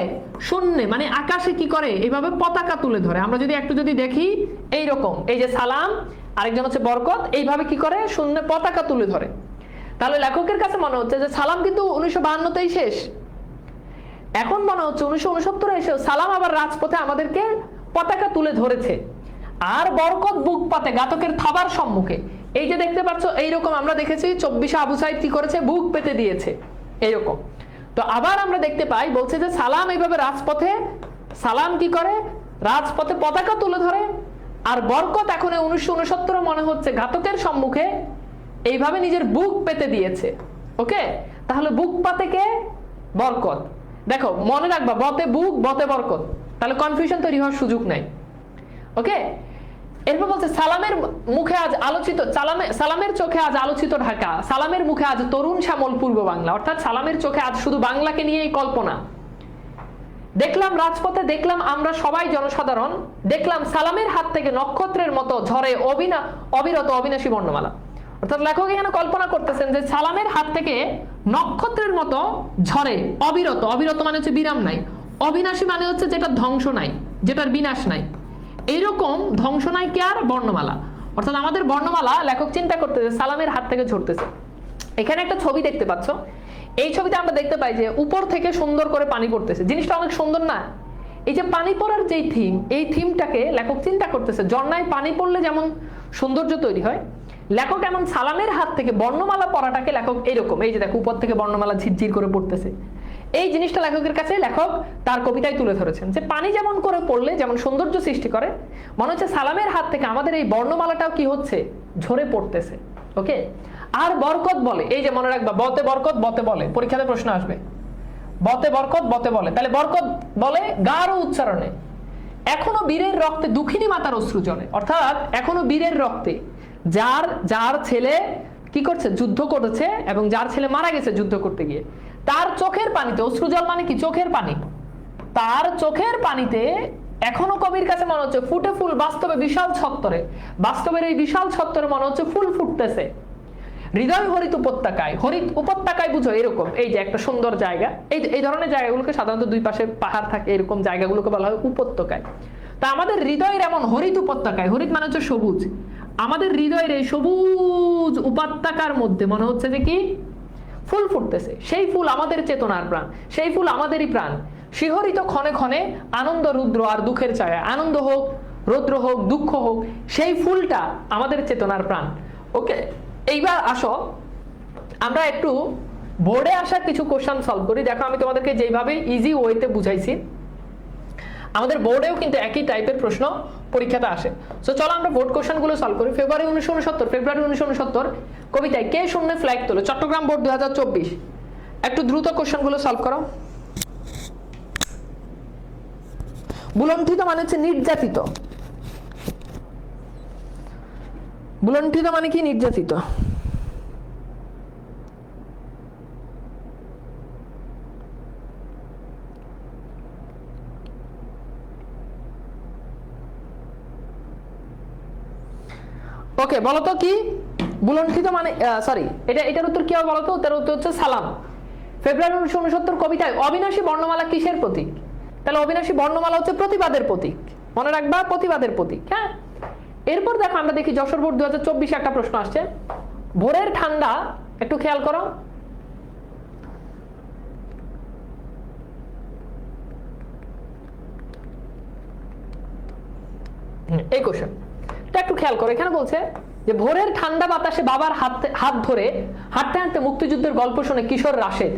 শূন্যে মানে আকাশে কি করে, এইভাবে পতাকা তুলে ধরে। আমরা যদি একটু দেখি, এইরকম, এই যে সালাম, আরেকজন হচ্ছে বরকত, এইভাবে কি করে, শূন্যে পতাকা তুলে ধরে। তাহলে লেখকের কাছে মনে হচ্ছে যে সালাম কিন্তু 1952তেই শেষ, এখন মনে হচ্ছে 1969 এসেও সালাম আবার রাজপথে আমাদেরকে পতাকা তুলে ধরেছে। আর বরকত বুক পাতে ঘাতকের থাবার সম্মুখে, এই যে দেখতে পাচ্ছ, এইরকম আমরা দেখেছি 24 আবু সাইদ কি করেছে, বুক পেতে দিয়েছে, এইরকম। তো আবার আমরা দেখতে পাই, বলছে যে সালাম এইভাবে রাজপথে, সালাম কি করে, রাজপথে পতাকা তুলে ধরে। আর বরকত এখন 1969 মনে হচ্ছে ঘাতকের সম্মুখে এইভাবে নিজের বুক পেতে দিয়েছে। ওকে, তাহলে বুক পাতে কে, বরকত। দেখো মনে রাখবা, বতে বুক, বতে বরকত, তাহলে কনফিউশন তৈরি হওয়ার সুযোগ নাই। ওকে, এরপর বলছে সালামের মুখে আজ আলোচিত, সালামের চোখে আজ আলোচিত ঢাকা, সালামের মুখে আজ তরুণ শ্যামল পূর্ব বাংলা, অর্থাৎ সালামের চোখে আজ শুধু বাংলাকে নিয়েই কল্পনা। দেখলাম রাজপথে, দেখলাম আমরা সবাই জনসাধারণ, দেখলাম সালামের হাত থেকে নক্ষত্রের মতো ঝরে অবিরত অবিনাশী বর্ণমালা। অর্থাৎ লেখক এখানে কল্পনা করতেছেন যে সালামের হাত থেকে নক্ষত্রের মতো ঝরে অবিরত মানে হচ্ছে বিরাম নাই, অবিনাশী মানে হচ্ছে যেটা ধ্বংস নাই, যেটার বিনাশ নাই, এইরকম ধ্বংস নাই কি আর বর্ণমালা। অর্থাৎ আমাদের বর্ণমালা লেখক চিন্তা করতেছে সালামের হাত থেকে ঝরতেছে। এখানে একটা ছবি দেখতে পাচ্ছ, এই ছবিতে আমরা দেখতে পাই যে উপর থেকে সুন্দর করে পানি পড়তেছে, জিনিসটা অনেক সুন্দর না? এই যে পানি পড়ার যেই থিম, এই থিমটাকে লেখক চিন্তা করতেছে, ঝর্ণায় পানি পড়লে যেমন সৌন্দর্য তৈরি হয়, লেখক এমন সালামের হাত থেকে বর্ণমালা পড়াটাকে লেখক এইরকম, এই যে দেখো উপর থেকে বর্ণমালা ঝিরঝির করে পড়তেছে, এই জিনিসটা লেখকের কাছে লেখক তার কবিতায় তুলে ধরেছেন যে পানি যেমন করে পড়লে যেমন সৌন্দর্য সৃষ্টি করে, মনে হচ্ছে সালামের হাত থেকে আমাদের এই বর্ণমালাটাও কি হচ্ছে, ঝরে পড়তেছে। ওকে, আর বরকত বলে, এই যে মনে রাখবা বতে বরকত বতে বলে, পরীক্ষাতে প্রশ্ন আসবে, বতে বরকত বতে বলে, তাহলে বরকত বলে গাঢ় উচ্চারণে, এখনো বীরের রক্তে দুঃখিনী মাতার অশ্রু জলে, অর্থাৎ এখনো বীরের রক্তে, যার যার ছেলে কি করছে, যুদ্ধ করেছে এবং যার ছেলে মারা গেছে যুদ্ধ করতে গিয়ে, তার চোখের পানিতে, অশ্রুজল মানে কি, চোখের পানি, তার চোখের পানিতে এখনো কবির কাছে মনে হচ্ছে ফুটে ফুল, বাস্তবে বিশাল ছত্তরে, বাস্তবের এই বিশাল ছত্তরে মনে হচ্ছে ফুল ফুটতেছে। হৃদয় হরিত উপত্যকায়, হরিত উপত্যকায় বুঝো এরকম, এই যে একটা সুন্দর জায়গা, এই ধরনের জায়গাগুলোকে সাধারণত দুই পাশে পাহাড় থাকে, এরকম জায়গাগুলোকে বলা হয় উপত্যকায়। তা আমাদের হৃদয়ের এমন হরিত উপত্যকায়, হরিত মানে হচ্ছে সবুজ, আমাদের হৃদয়ের এই সবুজ উপত্যকার মধ্যে মনে হচ্ছে যে কি ফুল ফুটতেছে, সেই ফুল আমাদের চেতনার প্রাণ, সেই ফুল আমাদেরই প্রাণ, শিহরিত ক্ষণে ক্ষণে আনন্দ রুদ্র আর দুঃখের ছায়া, আনন্দ হোক রৌদ্র হোক দুঃখ হোক, সেই ফুলটা আমাদের চেতনার প্রাণ। ওকে, এইবার আসো আমরা একটু বোর্ডে আসা কিছু কোশ্চেন সলভ করি। দেখো আমি তোমাদেরকে যেভাবে ইজি ওয়েতে বুঝাইছি, আমাদের বোর্ডেও কিন্তু একই টাইপের প্রশ্ন পরীক্ষাতে আসে। সো চলো আমরা বোর্ড কোশ্চেনগুলো সলভ করি। ফেব্রুয়ারি 1969 কবিতায় কে শূন্যে ফ্ল্যাগ তোলে, চট্টগ্রাম বোর্ড 2024। একটু দ্রুত কোশ্চেনগুলো সলভ করো। বুলণ্ঠিত মানে হচ্ছে নির্যাতিত, বুলণ্ঠিত মানে কি, নির্যাতিত। ওকে, বলো তো কি বুলণ্ঠিত মানে, সরি এটার উত্তর কি হবে বলো তো, তার উত্তর হচ্ছে সালাম। ফেব্রুয়ারি 1969 কবিতায় অবিনাশী বর্ণমালা কিসের প্রতীক, তাহলে অবিনাশী বর্ণমালা হচ্ছে প্রতিবাদের প্রতীক, মনে রাখবা প্রতিবাদের প্রতীক। হ্যাঁ, এরপর দেখো আমরা দেখি যশোর বোর্ড 2024 একটা প্রশ্ন আসছে, ভোরের ঠান্ডা, একটু খেয়াল করো, এই কোশ্চেন একটু খেয়াল করো। এখানে বলছে যে ভোরের ঠান্ডা বাতাসে বাবার হাত ধরে হাঁটতে হাঁটতে মুক্তিযুদ্ধের গল্প শুনে কিশোর রাশেদ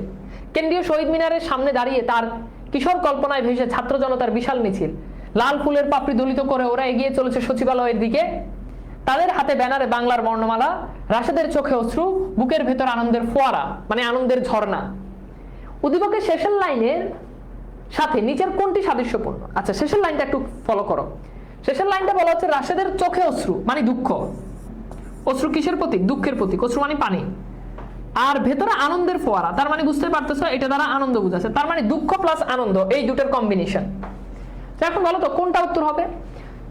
কেন্দ্রীয় শহীদ মিনারের সামনে দাঁড়িয়ে তার কিশোর কল্পনায় ভেসে ছাত্র জনতার বিশাল মিছিল, লাল ফুলের পাপড়ি দলিত করে ওরা এগিয়ে চলেছে সচিবালয়ের দিকে, তাদের হাতে ব্যানারে বাংলার বর্ণমালা, রাশেদের চোখে অশ্রু, বুকের ভেতর আনন্দের ফোয়ারা মানে আনন্দের ঝর্ণা। উদ্দীপকের শেষের লাইনের সাথে নিচের কোনটি সাদৃশ্যপূর্ণ? আচ্ছা, শেষের লাইনটা একটু ফলো করো। শেষের লাইনটা বলা হচ্ছে রাশেদের চোখে অশ্রু মানে দুঃখ, অশ্রু কিসের প্রতীক, দুঃখের প্রতীক, অশ্রু মানে পানি, আর ভেতরে আনন্দের ফোয়ারা, তার মানে বুঝতে পারতেছো এটা দ্বারা আনন্দ বুঝাচ্ছে, তার মানে দুঃখ প্লাস আনন্দ, এই দুটোর কম্বিনেশন। এখন বলো তো কোনটা উত্তর হবে?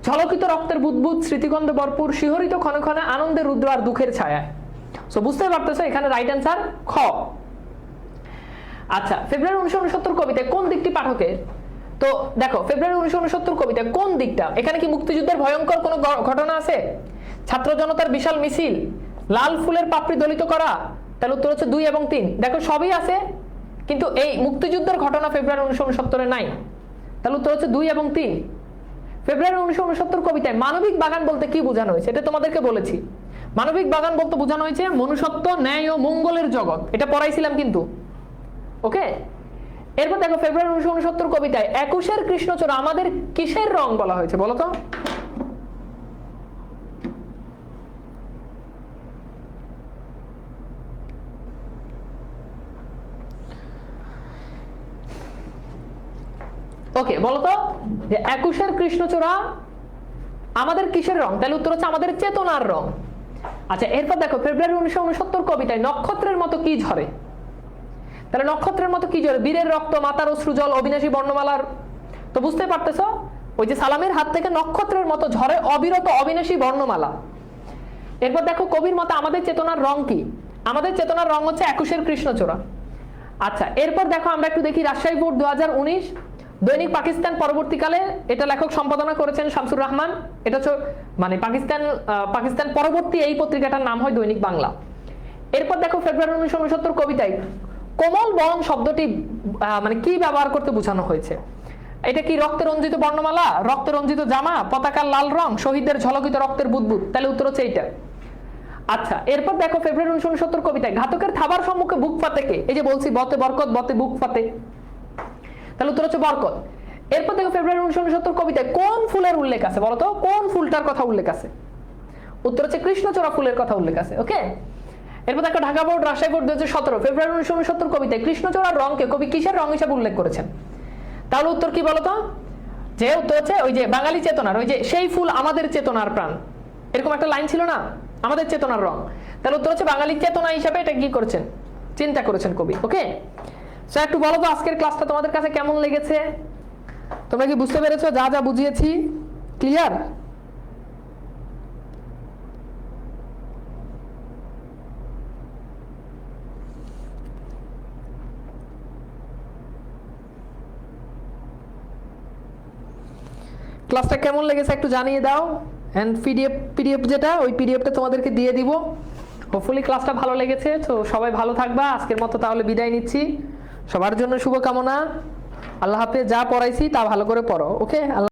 ঝলকিত রক্তের বুদবুদ, স্মৃতিগন্ধে ভরপুর, শিহরিত ক্ষণে ক্ষণে আনন্দের রুদ্র আর দুঃখের ছায়া। সো বুঝতে পারতেছো এখানে রাইট অ্যান্সার খ। আচ্ছা, ফেব্রুয়ারি 1969 কবিতায় কোন দিকটি পাঠকের, তো দেখো ফেব্রুয়ারি 1969 কবিতায় কোন দিকটা, এখানে কি মুক্তিযুদ্ধের ভয়ঙ্কর কোনো ঘটনা আছে, ছাত্র জনতার বিশাল মিছিল, লাল ফুলের পাপড়ি দলিত করা, তাহলে উত্তর হচ্ছে 2 এবং 3। দেখো সবই আছে কিন্তু এই মুক্তিযুদ্ধের ঘটনা ফেব্রুয়ারি 1969 নাই, তাহলে উত্তর হচ্ছে 2 এবং 3। ফেব্রুয়ারি 1969 কবিতায় মানবিক বাগান বলতে কি বোঝানো হয়েছে, এটা তোমাদেরকে বলেছি। মানবিক বাগান বলতে বোঝানো হয়েছে মনুষ্যত্ব, ন্যায় ও মঙ্গলের জগৎ, এটা পড়াইছিলাম কিন্তু। ওকে, এরপর দেখো ফেব্রুয়ারি 1969 কবিতায় 21-এর কৃষ্ণচূড়া আমাদের কিসের রং বলা হয়েছে বলো তো? ওকে, বলো তো যে 21-এর কৃষ্ণচূড়া আমাদের কিসের রং, তাহলে উত্তর হচ্ছে আমাদের চেতনার রং। আচ্ছা, এরপর দেখো ফেব্রুয়ারি 1969 কবিতায় নক্ষত্রের মতো কি ঝরে, তাহলে নক্ষত্রের মতো কি ঝরে, বীরের রক্ত, মাতার অশ্রু জল, অবিনাশী বর্ণমালার, তো বুঝতে পারতেছো ওই যে সালামের হাত থেকে নক্ষত্রের মতো ঝরে অবিরত অবিনাশী বর্ণমালা। এরপর দেখো কবির মতে আমাদের চেতনার রং কি, আমাদের চেতনার রং হচ্ছে 21-এর কৃষ্ণচূড়া। আচ্ছা, এরপর দেখো আমরা একটু দেখি রাজশাহী বোর্ড 2019 দৈনিক পাকিস্তান পরবর্তীকালে, এটা লেখক সম্পাদনা করেছেন শামসুর রহমান, এটা হচ্ছে মানে পাকিস্তান পরবর্তী এই পত্রিকাটার নাম হয় দৈনিক বাংলা। এরপর দেখো ফেব্রুয়ারি 1969 কবিতায় কোমল বন শব্দটি মানে কি ব্যবহার করতে বোঝানো হয়েছে, এটা কি রক্তে রঞ্জিত বর্ণমালা, রক্তে রঞ্জিত জামা, পতাকার লাল রং, শহীদদের ঝলকিত রক্তের বুদবুদ, তাহলে উত্তর হচ্ছে এইটা। আচ্ছা, এরপর দেখো ফেব্রুয়ারি 1969 কবিতায় ঘাতকের থাবার সম্মুখে বুক ফাতে কে? এই যে বলছি বতে বরকত, বতে বুক ফাতে, তাহলে উত্তর হচ্ছে বরকত। এরপর দেখো ফেব্রুয়ারি 1969 কবিতায় কোন ফুলের উল্লেখ আছে? বলো তো কোন ফুলটার কথা উল্লেখ আছে? উত্তর হচ্ছে কৃষ্ণচূড়া ফুলের কথা উল্লেখ আছে। ওকে, এরপর দেখো ঢাকা বোর্ড, রাজশাহী বোর্ড 2017 ফেব্রুয়ারি 1969 কবিতায় কৃষ্ণচূড়ার রংকে কবি কিসের রং হিসেবে উল্লেখ করেছেন? তাহলে উত্তর কি বলো তো? যে উত্তর হচ্ছে ওই যে বাঙালি চেতনার, ওই যে সেই ফুল আমাদের চেতনার প্রাণ, এরকম একটা লাইন ছিল না, আমাদের চেতনার রং। তাহলে উত্তর হচ্ছে বাঙালি চেতনা হিসাবে এটা কি করেছেন, চিন্তা করেছেন কবি। ওকে, সো একটু বলো তো আজকের ক্লাসটা তোমাদের কাছে কেমন লেগেছে? তোমরা কি বুঝতে পেরেছো যা যা বুঝিয়েছি? ক্লিয়ার? ক্লাসটা কেমন লেগেছে একটু জানিয়ে দাও। এন্ড পিডিএফ যেটা, ওই পিডিএফটা তোমাদেরকে দিয়ে দিব। হোপফুলি ক্লাসটা ভালো লেগেছে। তো সবাই ভালো থাকবা। আজকের মতো তাহলে বিদায় নিচ্ছি। সবার জন্য শুভকামনা। আল্লাহ হাফেজ। যা পড়াইছি তা ভালো করে পড়ো। ওকে, আল্লাহ।